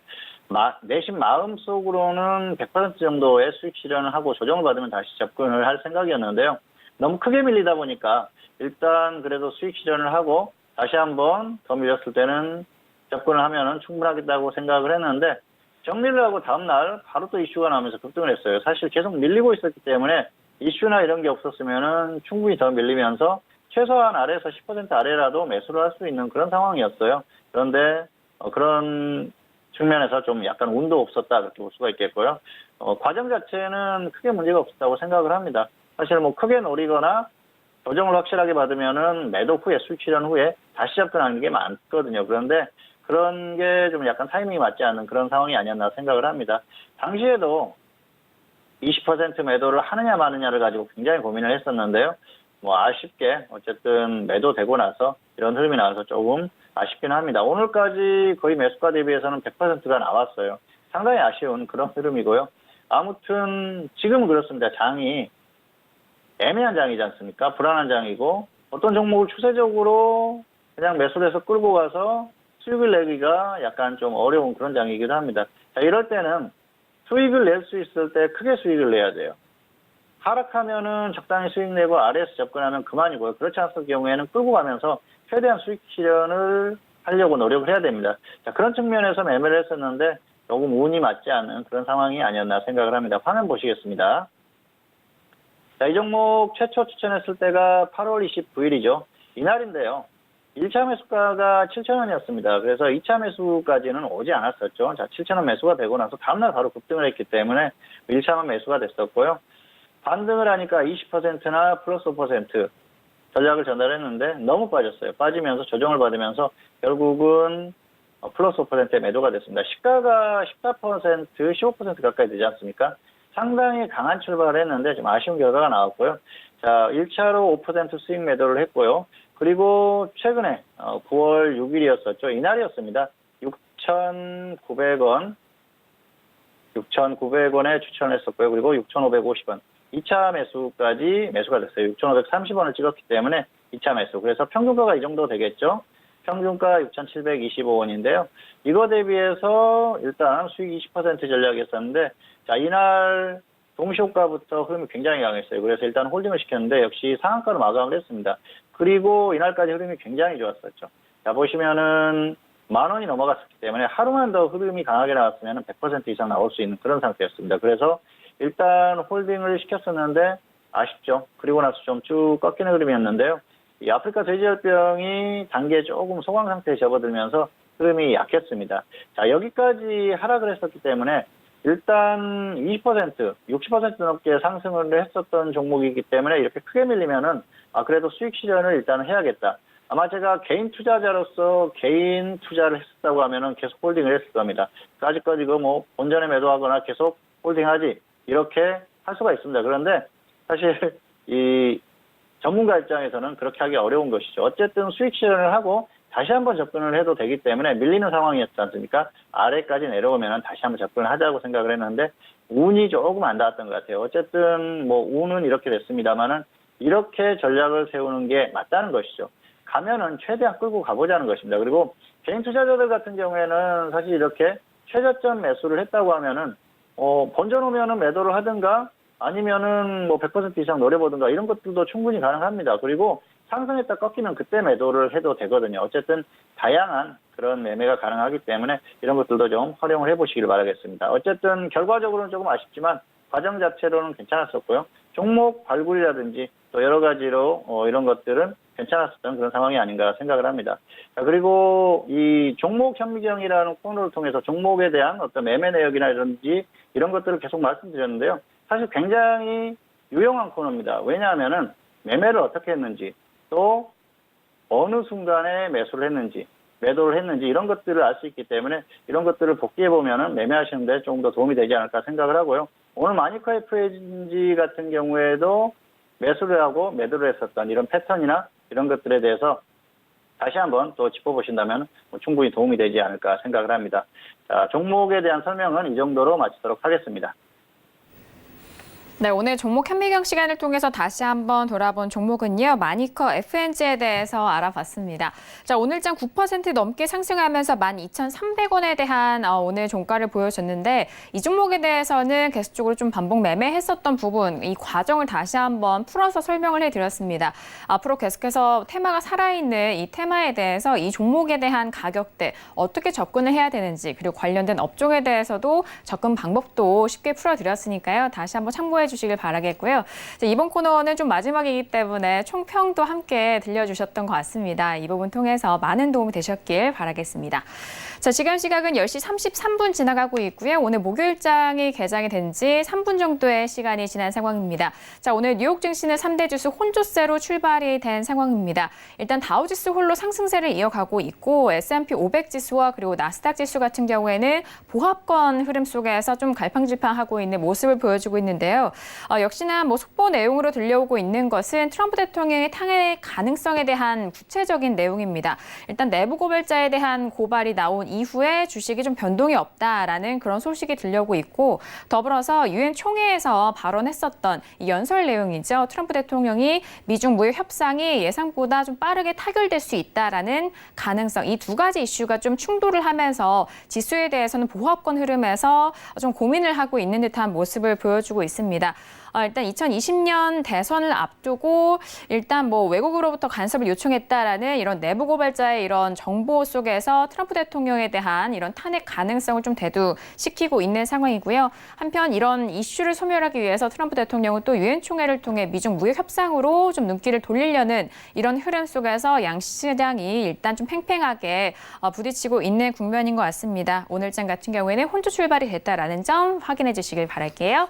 내심 마음속으로는 100% 정도의 수익 실현을 하고 조정을 받으면 다시 접근을 할 생각이었는데요. 너무 크게 밀리다 보니까 일단 그래도 수익 실현을 하고 다시 한번 더 밀렸을 때는 접근을 하면은 충분하겠다고 생각을 했는데 정리를 하고 다음날 바로 또 이슈가 나오면서 급등을 했어요. 사실 계속 밀리고 있었기 때문에 이슈나 이런 게 없었으면은 충분히 더 밀리면서 최소한 아래에서 10% 아래라도 매수를 할 수 있는 그런 상황이었어요. 그런데 그런 측면에서 좀 약간 운도 없었다 그렇게 볼 수가 있겠고요. 과정 자체는 크게 문제가 없었다고 생각을 합니다. 사실 뭐 크게 노리거나 조정을 확실하게 받으면은 매도 후에 수익 실현 후에 다시 접근하는 게 많거든요. 그런데 그런 게 좀 약간 타이밍이 맞지 않는 그런 상황이 아니었나 생각을 합니다. 당시에도 20% 매도를 하느냐 마느냐를 가지고 굉장히 고민을 했었는데요. 뭐 아쉽게 어쨌든 매도되고 나서 이런 흐름이 나와서 조금 아쉽긴 합니다. 오늘까지 거의 매수가 대비해서는 100%가 나왔어요. 상당히 아쉬운 그런 흐름이고요. 아무튼 지금은 그렇습니다. 장이 애매한 장이지 않습니까? 불안한 장이고 어떤 종목을 추세적으로 그냥 매수를 해서 끌고 가서 수익을 내기가 약간 좀 어려운 그런 장이기도 합니다. 자, 이럴 때는 수익을 낼 수 있을 때 크게 수익을 내야 돼요. 하락하면은 적당히 수익 내고 아래에서 접근하면 그만이고요. 그렇지 않을 경우에는 끌고 가면서 최대한 수익 실현을 하려고 노력을 해야 됩니다. 자, 그런 측면에서 매매를 했었는데 조금 운이 맞지 않은 그런 상황이 아니었나 생각을 합니다. 화면 보시겠습니다. 자, 이 종목 최초 추천했을 때가 8월 29일이죠. 이날인데요. 1차 매수가가 7,000원이었습니다. 그래서 2차 매수까지는 오지 않았었죠. 자, 7,000원 매수가 되고 나서 다음날 바로 급등을 했기 때문에 1차만 매수가 됐었고요. 반등을 하니까 20%나 플러스 5% 전략을 전달했는데 너무 빠졌어요. 빠지면서 조정을 받으면서 결국은 플러스 5%의 매도가 됐습니다. 시가가 14%, 15% 가까이 되지 않습니까? 상당히 강한 출발을 했는데 좀 아쉬운 결과가 나왔고요. 자, 1차로 5% 수익 매도를 했고요. 그리고 최근에 9월 6일이었었죠. 이날이었습니다. 6,900원에 추천했었고요. 그리고 6,550원. 2차 매수까지 매수가 됐어요. 6,530원을 찍었기 때문에 2차 매수. 그래서 평균가가 이 정도 되겠죠. 평균가 6,725원인데요. 이거 대비해서 일단 수익 20% 전략이었었는데 자, 이날 동시효과부터 흐름이 굉장히 강했어요. 그래서 일단 홀딩을 시켰는데 역시 상한가로 마감을 했습니다. 그리고 이날까지 흐름이 굉장히 좋았었죠. 자, 보시면은 10,000원이 넘어갔었기 때문에 하루만 더 흐름이 강하게 나왔으면 100% 이상 나올 수 있는 그런 상태였습니다. 그래서 일단 홀딩을 시켰었는데 아쉽죠. 그리고 나서 좀 쭉 꺾이는 흐름이었는데요. 이 아프리카 돼지열병이 단계 조금 소강 상태에 접어들면서 흐름이 약했습니다. 자, 여기까지 하락을 했었기 때문에 일단 20%, 60% 넘게 상승을 했었던 종목이기 때문에 이렇게 크게 밀리면은 그래도 수익 실현을 일단은 해야겠다. 아마 제가 개인 투자자로서 개인 투자를 했었다고 하면은 계속 홀딩을 했을 겁니다. 아직까지 뭐 본전에 매도하거나 계속 홀딩하지 이렇게 할 수가 있습니다. 그런데 사실 이 전문가 입장에서는 그렇게 하기 어려운 것이죠. 어쨌든 수익 실현을 하고 다시 한번 접근을 해도 되기 때문에 밀리는 상황이었지 않습니까? 아래까지 내려오면 다시 한번 접근을 하자고 생각을 했는데 운이 조금 안 닿았던 것 같아요. 어쨌든 뭐 운은 이렇게 됐습니다만은 이렇게 전략을 세우는 게 맞다는 것이죠. 가면은 최대한 끌고 가보자는 것입니다. 그리고 개인 투자자들 같은 경우에는 사실 이렇게 최저점 매수를 했다고 하면은 번져놓으면은 매도를 하든가 아니면은 뭐 100% 이상 노려보든가 이런 것들도 충분히 가능합니다. 그리고 상승했다 꺾이면 그때 매도를 해도 되거든요. 어쨌든 다양한 그런 매매가 가능하기 때문에 이런 것들도 좀 활용을 해보시길 바라겠습니다. 어쨌든 결과적으로는 조금 아쉽지만 과정 자체로는 괜찮았었고요. 종목 발굴이라든지 또 여러 가지로 이런 것들은 괜찮았었던 그런 상황이 아닌가 생각을 합니다. 자, 그리고 이 종목 현미경이라는 코너를 통해서 종목에 대한 어떤 매매 내역이라든지 이런 것들을 계속 말씀드렸는데요. 사실 굉장히 유용한 코너입니다. 왜냐하면은 매매를 어떻게 했는지 또 어느 순간에 매수를 했는지 매도를 했는지 이런 것들을 알 수 있기 때문에 이런 것들을 복기해 보면은 매매하시는 데 조금 더 도움이 되지 않을까 생각을 하고요. 오늘 마니커 FNG 같은 경우에도 매수를 하고 매도를 했었던 이런 패턴이나 이런 것들에 대해서 다시 한번 또 짚어보신다면 충분히 도움이 되지 않을까 생각을 합니다. 자, 종목에 대한 설명은 이 정도로 마치도록 하겠습니다. 네, 오늘 종목 현미경 시간을 통해서 다시 한번 돌아본 종목은요. 마니커 FNG에 대해서 알아봤습니다. 자, 오늘장 9% 넘게 상승하면서 12,300원에 대한 오늘 종가를 보여줬는데 이 종목에 대해서는 계속적으로 좀 반복 매매했었던 부분, 이 과정을 다시 한번 풀어서 설명을 해드렸습니다. 앞으로 계속해서 테마가 살아있는 이 테마에 대해서 이 종목에 대한 가격대 어떻게 접근을 해야 되는지 그리고 관련된 업종에 대해서도 접근 방법도 쉽게 풀어드렸으니까요. 다시 한번 참고해 주시길 바라겠고요. 이번 코너는 좀 마지막이기 때문에 총평도 함께 들려주셨던 것 같습니다. 이 부분 통해서 많은 도움이 되셨길 바라겠습니다. 자, 지금 시각은 10시 33분 지나가고 있고요. 오늘 목요일장이 개장이 된 지 3분 정도의 시간이 지난 상황입니다. 자, 오늘 뉴욕 증시는 3대 지수 혼조세로 출발이 된 상황입니다. 일단 다우지수 홀로 상승세를 이어가고 있고 S&P 500 지수와 그리고 나스닥 지수 같은 경우에는 보합권 흐름 속에서 좀 갈팡질팡하고 있는 모습을 보여주고 있는데요. 역시나 뭐 속보 내용으로 들려오고 있는 것은 트럼프 대통령의 탄핵 가능성에 대한 구체적인 내용입니다. 일단 내부 고발자에 대한 고발이 나온 이후에 주식이 좀 변동이 없다라는 그런 소식이 들려오고 있고 더불어서 유엔 총회에서 발언했었던 이 연설 내용이죠. 트럼프 대통령이 미중 무역 협상이 예상보다 좀 빠르게 타결될 수 있다라는 가능성, 이 두 가지 이슈가 좀 충돌을 하면서 지수에 대해서는 보합권 흐름에서 좀 고민을 하고 있는 듯한 모습을 보여주고 있습니다. 일단 2020년 대선을 앞두고 일단 뭐 외국으로부터 간섭을 요청했다라는 이런 내부 고발자의 이런 정보 속에서 트럼프 대통령에 대한 이런 탄핵 가능성을 좀 대두시키고 있는 상황이고요. 한편 이런 이슈를 소멸하기 위해서 트럼프 대통령은 또 유엔 총회를 통해 미중 무역 협상으로 좀 눈길을 돌리려는 이런 흐름 속에서 양시장이 일단 좀 팽팽하게 부딪히고 있는 국면인 것 같습니다. 오늘장 같은 경우에는 혼조 출발이 됐다라는 점 확인해 주시길 바랄게요.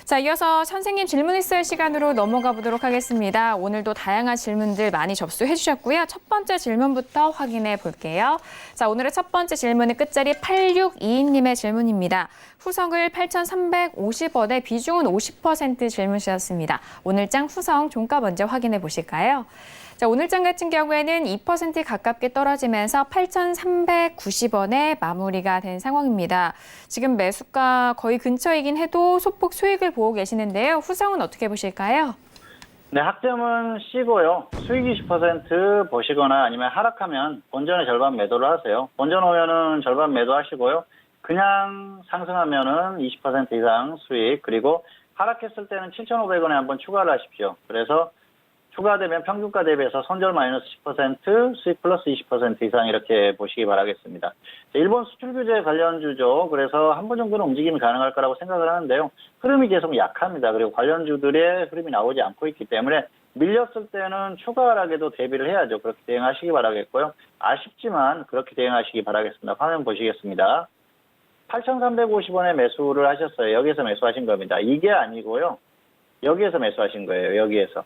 자, 이어서 선생님 질문 있을 시간으로 넘어가 보도록 하겠습니다. 오늘도 다양한 질문들 많이 접수해 주셨고요. 첫 번째 질문부터 확인해 볼게요. 자, 오늘의 첫 번째 질문은 끝자리 8622님의 질문입니다. 후성을 8,350원에 비중은 50% 질문 주셨습니다. 오늘장 후성 종가 먼저 확인해 보실까요? 자, 오늘장 같은 경우에는 2% 가깝게 떨어지면서 8,390원에 마무리가 된 상황입니다. 지금 매수가 거의 근처이긴 해도 소폭 수익을 보고 계시는데요. 후성은 어떻게 보실까요? 네, 학점은 C고요. 수익 20% 보시거나 아니면 하락하면 본전의 절반 매도를 하세요. 본전 오면은 절반 매도하시고요. 그냥 상승하면은 20% 이상 수익, 그리고 하락했을 때는 7,500원에 한번 추가를 하십시오. 그래서 추가되면 평균가 대비해서 손절 마이너스 10%, 수익 플러스 20% 이상 이렇게 보시기 바라겠습니다. 일본 수출 규제 관련주죠. 그래서 한 번 정도는 움직임이 가능할 거라고 생각을 하는데요. 흐름이 계속 약합니다. 그리고 관련주들의 흐름이 나오지 않고 있기 때문에 밀렸을 때는 추가 하락에도 대비를 해야죠. 그렇게 대응하시기 바라겠고요. 아쉽지만 그렇게 대응하시기 바라겠습니다. 화면 보시겠습니다. 8,350원에 매수를 하셨어요. 여기에서 매수하신 겁니다. 이게 아니고요. 여기에서 매수하신 거예요. 여기에서.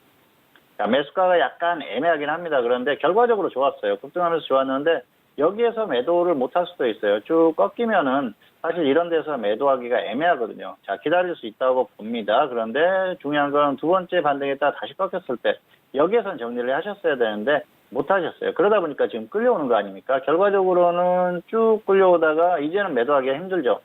매수가가 약간 애매하긴 합니다. 그런데 결과적으로 좋았어요. 급등하면서 좋았는데 여기에서 매도를 못할 수도 있어요. 쭉 꺾이면은 사실 이런 데서 매도하기가 애매하거든요. 자, 기다릴 수 있다고 봅니다. 그런데 중요한 건 두 번째 반등했다가 다시 꺾였을 때 여기에선 정리를 하셨어야 되는데 못 하셨어요. 그러다 보니까 지금 끌려오는 거 아닙니까? 결과적으로는 쭉 끌려오다가 이제는 매도하기가 힘들죠.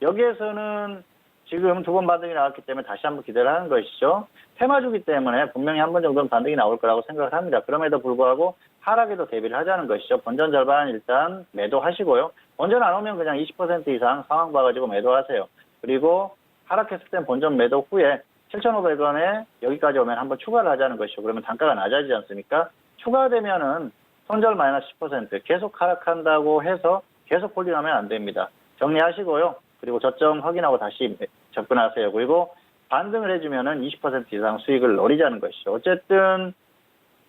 여기에서는 지금 두 번 반등이 나왔기 때문에 다시 한번 기대를 하는 것이죠. 테마주기 때문에 분명히 한 번 정도는 반등이 나올 거라고 생각을 합니다. 그럼에도 불구하고 하락에도 대비를 하자는 것이죠. 본전 절반 일단 매도하시고요. 본전 안 오면 그냥 20% 이상 상황 봐가지고 매도하세요. 그리고 하락했을 땐 본전 매도 후에 7,500원에 여기까지 오면 한번 추가를 하자는 것이죠. 그러면 단가가 낮아지지 않습니까? 추가되면은 손절 마이너스 10% 계속 하락한다고 해서 계속 홀딩하면 안 됩니다. 정리하시고요. 그리고 저점 확인하고 다시 접근하세요. 그리고 반등을 해주면은 20% 이상 수익을 노리자는 것이죠. 어쨌든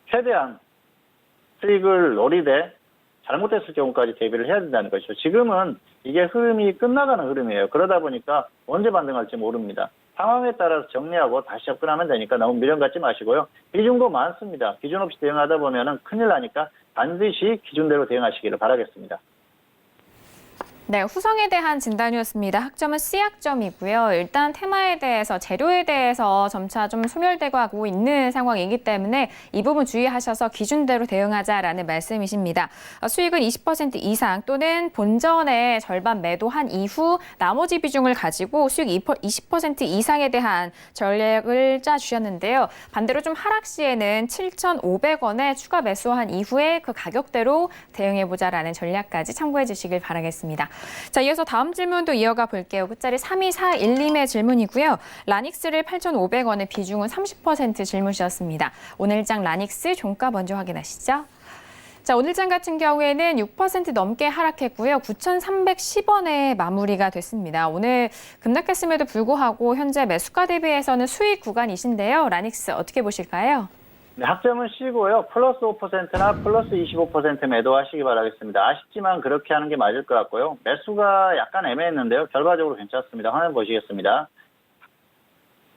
최대한 수익을 노리되 잘못됐을 경우까지 대비를 해야 된다는 것이죠. 지금은 이게 흐름이 끝나가는 흐름이에요. 그러다 보니까 언제 반등할지 모릅니다. 상황에 따라서 정리하고 다시 접근하면 되니까 너무 미련 갖지 마시고요. 비중도 많습니다. 기준 없이 대응하다 보면은 큰일 나니까 반드시 기준대로 대응하시기를 바라겠습니다. 네, 후성에 대한 진단이었습니다. 학점은 C학점이고요. 일단 테마에 대해서, 재료에 대해서 점차 좀 소멸되고 하고 있는 상황이기 때문에 이 부분 주의하셔서 기준대로 대응하자라는 말씀이십니다. 수익은 20% 이상 또는 본전의 절반 매도한 이후 나머지 비중을 가지고 수익 20% 이상에 대한 전략을 짜주셨는데요. 반대로 좀 하락 시에는 7,500원에 추가 매수한 이후에 그 가격대로 대응해보자라는 전략까지 참고해 주시길 바라겠습니다. 자, 이어서 다음 질문도 이어가 볼게요. 끝자리 3241님의 질문이고요. 라닉스를 8,500원에 비중은 30% 질문이셨습니다. 오늘장 라닉스 종가 먼저 확인하시죠. 자, 오늘장 같은 경우에는 6% 넘게 하락했고요. 9,310원에 마무리가 됐습니다. 오늘 급락했음에도 불구하고 현재 매수가 대비해서는 수익 구간이신데요. 라닉스 어떻게 보실까요? 네, 학점은 C고요. 플러스 5%나 플러스 25% 매도하시기 바라겠습니다. 아쉽지만 그렇게 하는 게 맞을 것 같고요. 매수가 약간 애매했는데요. 결과적으로 괜찮습니다. 화면 보시겠습니다.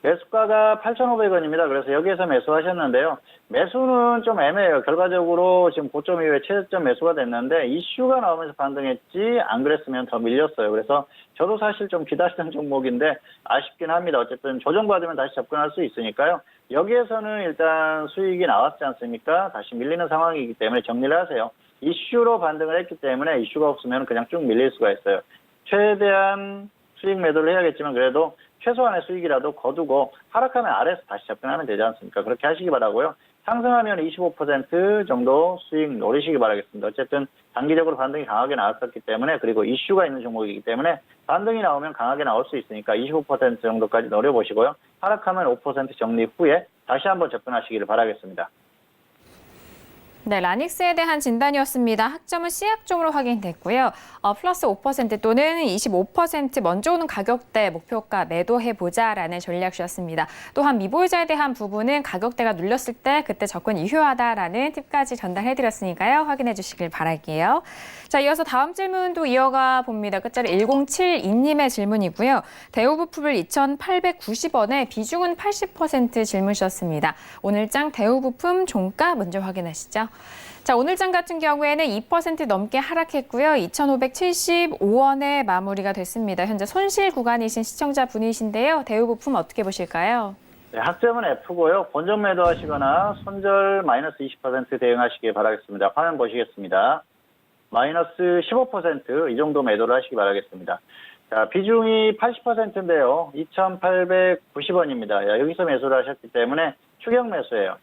매수가가 8,500원입니다. 그래서 여기에서 매수하셨는데요. 매수는 좀 애매해요. 결과적으로 지금 고점 이후에 최저점 매수가 됐는데 이슈가 나오면서 반등했지 안 그랬으면 더 밀렸어요. 그래서 저도 사실 좀 기다리던 종목인데 아쉽긴 합니다. 어쨌든 조정받으면 다시 접근할 수 있으니까요. 여기에서는 일단 수익이 나왔지 않습니까? 다시 밀리는 상황이기 때문에 정리를 하세요. 이슈로 반등을 했기 때문에 이슈가 없으면 그냥 쭉 밀릴 수가 있어요. 최대한 수익 매도를 해야겠지만 그래도 최소한의 수익이라도 거두고 하락하면 아래에서 다시 접근하면 되지 않습니까? 그렇게 하시기 바라고요. 상승하면 25% 정도 수익 노리시기 바라겠습니다. 어쨌든 단기적으로 반등이 강하게 나왔었기 때문에 그리고 이슈가 있는 종목이기 때문에 반등이 나오면 강하게 나올 수 있으니까 25% 정도까지 노려보시고요. 하락하면 5% 정리 후에 다시 한번 접근하시기를 바라겠습니다. 네, 라닉스에 대한 진단이었습니다. 학점은 C학점으로 확인됐고요. 플러스 5% 또는 25% 먼저 오는 가격대 목표가 매도해보자라는 전략이었습니다. 또한 미보유자에 대한 부분은 가격대가 눌렸을 때 그때 접근 유효하다라는 팁까지 전달해드렸으니까요. 확인해 주시길 바랄게요. 자, 이어서 다음 질문도 이어가 봅니다. 끝자리 1072님의 질문이고요. 대우부품을 2,890원에 비중은 80% 질문이셨습니다. 오늘장 대우부품 종가 먼저 확인하시죠. 자, 오늘장 같은 경우에는 2% 넘게 하락했고요. 2,575원에 마무리가 됐습니다. 현재 손실 구간이신 시청자분이신데요. 대우부품 어떻게 보실까요? 네, 학점은 F고요. 본전 매도하시거나 손절 마이너스 20% 대응하시길 바라겠습니다. 화면 보시겠습니다. 마이너스 15% 이 정도 매도를 하시기 바라겠습니다. 자, 비중이 80%인데요. 2,890원입니다. 여기서 매수를 하셨기 때문에 추격 매수예요.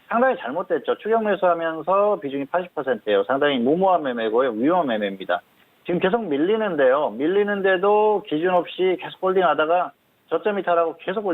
상당히 잘못됐죠. 추격 매수하면서 비중이 80%예요. 상당히 무모한 매매고요. 위험한 매매입니다. 지금 계속 밀리는데요. 밀리는데도 기준 없이 계속 홀딩하다가 저점 이탈하고 계속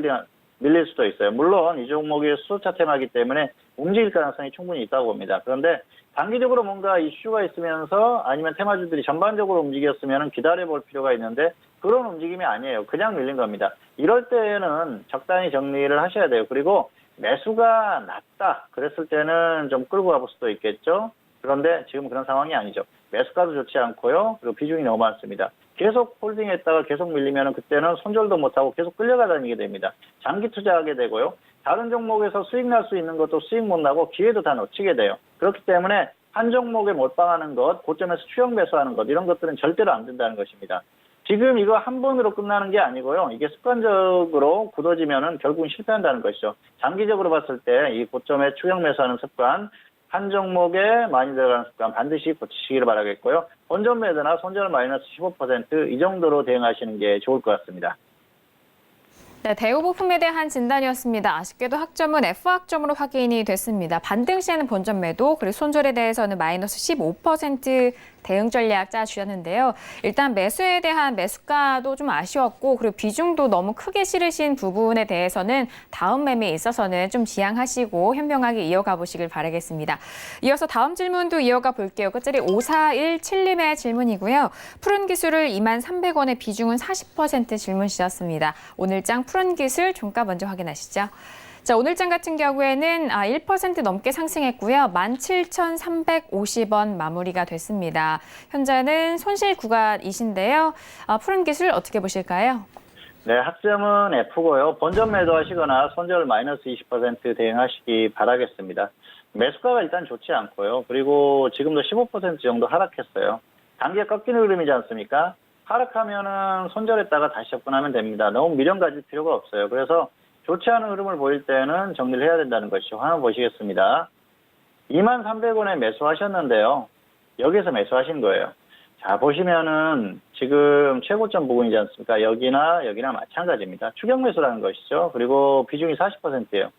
밀릴 수도 있어요. 물론 이 종목이 수소차 테마이기 때문에 움직일 가능성이 충분히 있다고 봅니다. 그런데 단기적으로 뭔가 이슈가 있으면서 아니면 테마주들이 전반적으로 움직였으면 기다려볼 필요가 있는데 그런 움직임이 아니에요. 그냥 밀린 겁니다. 이럴 때는 적당히 정리를 하셔야 돼요. 그리고 매수가 낮다 그랬을 때는 좀 끌고 가볼 수도 있겠죠. 그런데 지금 그런 상황이 아니죠. 매수가도 좋지 않고요. 그리고 비중이 너무 많습니다. 계속 홀딩했다가 계속 밀리면 그때는 손절도 못하고 계속 끌려다니게 됩니다. 장기 투자하게 되고요. 다른 종목에서 수익 날 수 있는 것도 수익 못 나고 기회도 다 놓치게 돼요. 그렇기 때문에 한 종목에 몰빵하는 것, 고점에서 추격 매수하는 것 이런 것들은 절대로 안 된다는 것입니다. 지금 이거 한 번으로 끝나는 게 아니고요. 이게 습관적으로 굳어지면은 결국은 실패한다는 것이죠. 장기적으로 봤을 때 이 고점에 추격 매수하는 습관, 한 종목에 많이 들어가는 습관 반드시 고치시기를 바라겠고요. 본전 매도나 손절 마이너스 15% 이 정도로 대응하시는 게 좋을 것 같습니다. 네, 대우부품에 대한 진단이었습니다. 아쉽게도 학점은 F학점으로 확인이 됐습니다. 반등 시에는 본전 매도, 그리고 손절에 대해서는 마이너스 15% 대응 전략 짜주셨는데요. 일단 매수에 대한 매수가도 좀 아쉬웠고, 그리고 비중도 너무 크게 실으신 부분에 대해서는 다음 매매에 있어서는 좀 지양하시고 현명하게 이어가 보시길 바라겠습니다. 이어서 다음 질문도 이어가 볼게요. 끝자리 5417님의 질문이고요. 푸른 기술을 23,300원에 비중은 40% 질문 주셨습니다. 오늘장 푸른 기술 종가 먼저 확인하시죠. 자, 오늘장 같은 경우에는 1% 넘게 상승했고요. 17,350원 마무리가 됐습니다. 현재는 손실 구간이신데요. 푸른 기술 어떻게 보실까요? 네, 학점은 F고요. 본전 매도하시거나 손절 마이너스 20% 대응하시기 바라겠습니다. 매수가가 일단 좋지 않고요. 그리고 지금도 15% 정도 하락했어요. 단기가 꺾이는 흐름이지 않습니까? 하락하면은 손절했다가 다시 접근하면 됩니다. 너무 미련 가질 필요가 없어요. 그래서 좋지 않은 흐름을 보일 때는 정리를 해야 된다는 것이죠. 하나 보시겠습니다. 23,300원에 매수하셨는데요. 여기서 매수하신 거예요. 자, 보시면은 지금 최고점 부분이지 않습니까? 여기나 마찬가지입니다. 추격 매수라는 것이죠. 그리고 비중이 40%예요.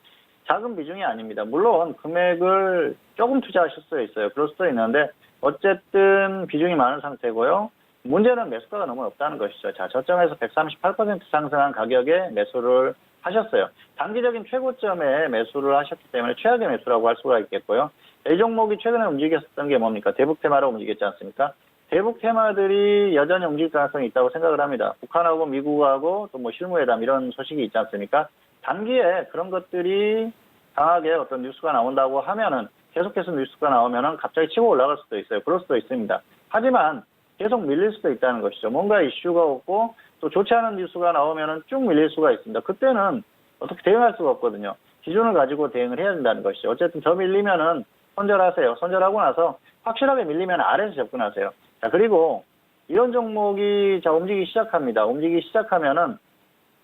작은 비중이 아닙니다. 물론 금액을 조금 투자하실 수도 있어요. 그럴 수도 있는데 어쨌든 비중이 많은 상태고요. 문제는 매수가가 너무 높다는 것이죠. 자, 저점에서 138% 상승한 가격에 매수를 하셨어요. 단기적인 최고점에 매수를 하셨기 때문에 최악의 매수라고 할 수가 있겠고요. 이 종목이 최근에 움직였었던 게 뭡니까? 대북 테마로 움직였지 않습니까? 대북 테마들이 여전히 움직일 가능성이 있다고 생각을 합니다. 북한하고 미국하고 또 뭐 실무회담 이런 소식이 있지 않습니까? 단기에 그런 것들이 강하게 어떤 뉴스가 나온다고 하면은 계속해서 뉴스가 나오면은 갑자기 치고 올라갈 수도 있어요. 그럴 수도 있습니다. 하지만 계속 밀릴 수도 있다는 것이죠. 뭔가 이슈가 없고 또 좋지 않은 뉴스가 나오면은 쭉 밀릴 수가 있습니다. 그때는 어떻게 대응할 수가 없거든요. 기준을 가지고 대응을 해야 된다는 것이죠. 어쨌든 더 밀리면은 손절하세요. 손절하고 나서 확실하게 밀리면 아래에서 접근하세요. 자, 그리고 이런 종목이 움직이기 시작합니다. 움직이기 시작하면은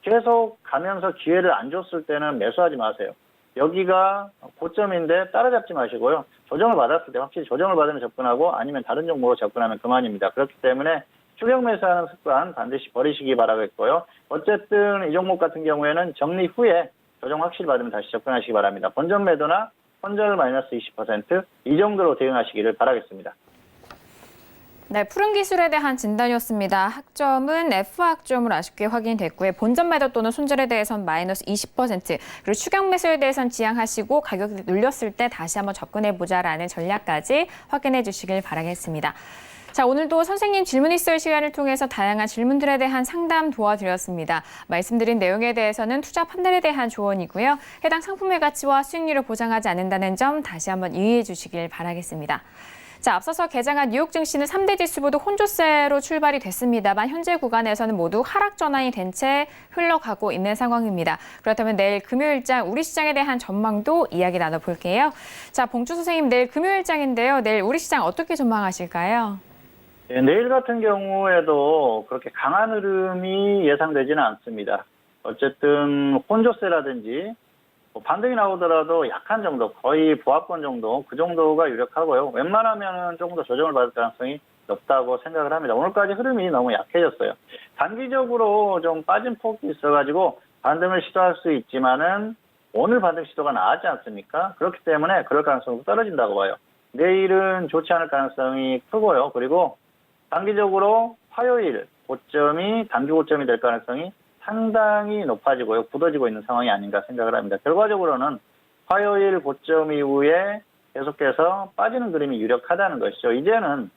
계속 가면서 기회를 안 줬을 때는 매수하지 마세요. 여기가 고점인데 따라잡지 마시고요. 조정을 받았을 때 확실히 조정을 받으면 접근하고 아니면 다른 종목으로 접근하면 그만입니다. 그렇기 때문에 추격 매수하는 습관 반드시 버리시기 바라겠고요. 어쨌든 이 종목 같은 경우에는 정리 후에 조정 확실히 받으면 다시 접근하시기 바랍니다. 본전 매도나 손절 마이너스 20% 정도로 대응하시기를 바라겠습니다. 네, 푸른 기술에 대한 진단이었습니다. 학점은 F학점으로 아쉽게 확인됐고요. 본전 매도 또는 손절에 대해서는 마이너스 20%, 그리고 추격 매수에 대해서는 지양하시고 가격이 눌렸을 때 다시 한번 접근해보자라는 전략까지 확인해 주시길 바라겠습니다. 자, 오늘도 선생님 질문 있을 시간을 통해서 다양한 질문들에 대한 상담 도와드렸습니다. 말씀드린 내용에 대해서는 투자 판단에 대한 조언이고요. 해당 상품의 가치와 수익률을 보장하지 않는다는 점 다시 한번 유의해 주시길 바라겠습니다. 자, 앞서서 개장한 뉴욕 증시는 3대 지수부도 혼조세로 출발이 됐습니다만 현재 구간에서는 모두 하락 전환이 된 채 흘러가고 있는 상황입니다. 그렇다면 내일 금요일장 우리 시장에 대한 전망도 이야기 나눠볼게요. 자, 봉주 선생님, 내일 금요일장인데요. 내일 우리 시장 어떻게 전망하실까요? 네, 내일 같은 경우에도 그렇게 강한 흐름이 예상되지는 않습니다. 어쨌든 혼조세라든지 반등이 나오더라도 약한 정도, 거의 보합권 정도, 그 정도가 유력하고요. 웬만하면 조금 더 조정을 받을 가능성이 높다고 생각을 합니다. 오늘까지 흐름이 너무 약해졌어요. 단기적으로 좀 빠진 폭이 있어가지고 반등을 시도할 수 있지만은 오늘 반등 시도가 나왔지 않습니까? 그렇기 때문에 그럴 가능성이 떨어진다고 봐요. 내일은 좋지 않을 가능성이 크고요. 그리고 단기적으로 화요일 고점이 단기 고점이 될 가능성이 상당히 높아지고요. 굳어지고 있는 상황이 아닌가 생각을 합니다. 결과적으로는 화요일 고점 이후에 계속해서 빠지는 그림이 유력하다는 것이죠. 이제는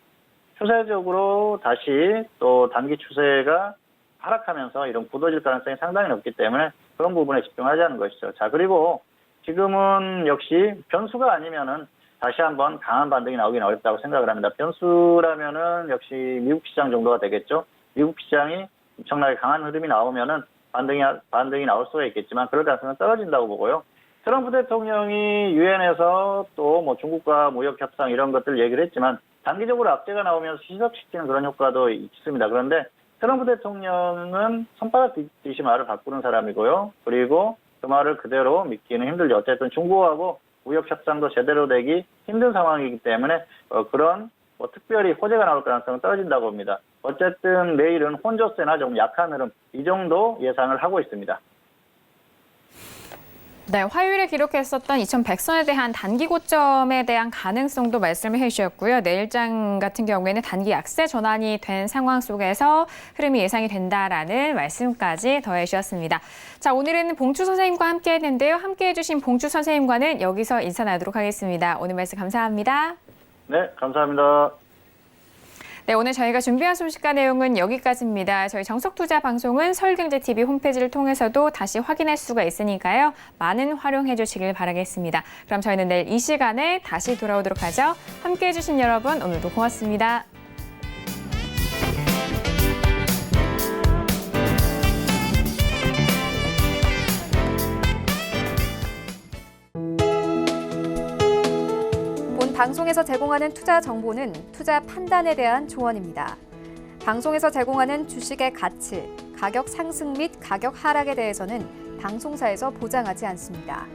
추세적으로 다시 또 단기 추세가 하락하면서 이런 굳어질 가능성이 상당히 높기 때문에 그런 부분에 집중하자는 것이죠. 자, 그리고 지금은 역시 변수가 아니면은 다시 한번 강한 반등이 나오긴 어렵다고 생각을 합니다. 변수라면은 역시 미국 시장 정도가 되겠죠. 미국 시장이 엄청나게 강한 흐름이 나오면은 반등이 나올 수가 있겠지만 그럴 가능성은 떨어진다고 보고요. 트럼프 대통령이 유엔에서 또 뭐 중국과 무역 협상 이런 것들 얘기를 했지만 단기적으로 악재가 나오면서 희석시키는 그런 효과도 있습니다. 그런데 트럼프 대통령은 손바닥 뒤집듯이 말을 바꾸는 사람이고요. 그리고 그 말을 그대로 믿기는 힘들죠. 어쨌든 중국하고 무역 협상도 제대로 되기 힘든 상황이기 때문에 그런 뭐 특별히 호재가 나올 가능성은 떨어진다고 봅니다. 어쨌든 내일은 혼조세나 좀 약한 흐름 이 정도 예상을 하고 있습니다. 네, 화요일에 기록했었던 2100선에 대한 단기 고점에 대한 가능성도 말씀을 해주셨고요. 내일장 같은 경우에는 단기 약세 전환이 된 상황 속에서 흐름이 예상이 된다라는 말씀까지 더해주셨습니다. 자, 오늘은 봉추 선생님과 함께 했는데요. 함께 해주신 봉추 선생님과는 여기서 인사 나누도록 하겠습니다. 오늘 말씀 감사합니다. 네, 감사합니다. 네, 오늘 저희가 준비한 소식과 내용은 여기까지입니다. 저희 정석투자 방송은 서울경제TV 홈페이지를 통해서도 다시 확인할 수가 있으니까요. 많은 활용해 주시길 바라겠습니다. 그럼 저희는 내일 이 시간에 다시 돌아오도록 하죠. 함께해 주신 여러분 오늘도 고맙습니다. 방송에서 제공하는 투자 정보는 투자 판단에 대한 조언입니다. 방송에서 제공하는 주식의 가치, 가격 상승 및 가격 하락에 대해서는 방송사에서 보장하지 않습니다.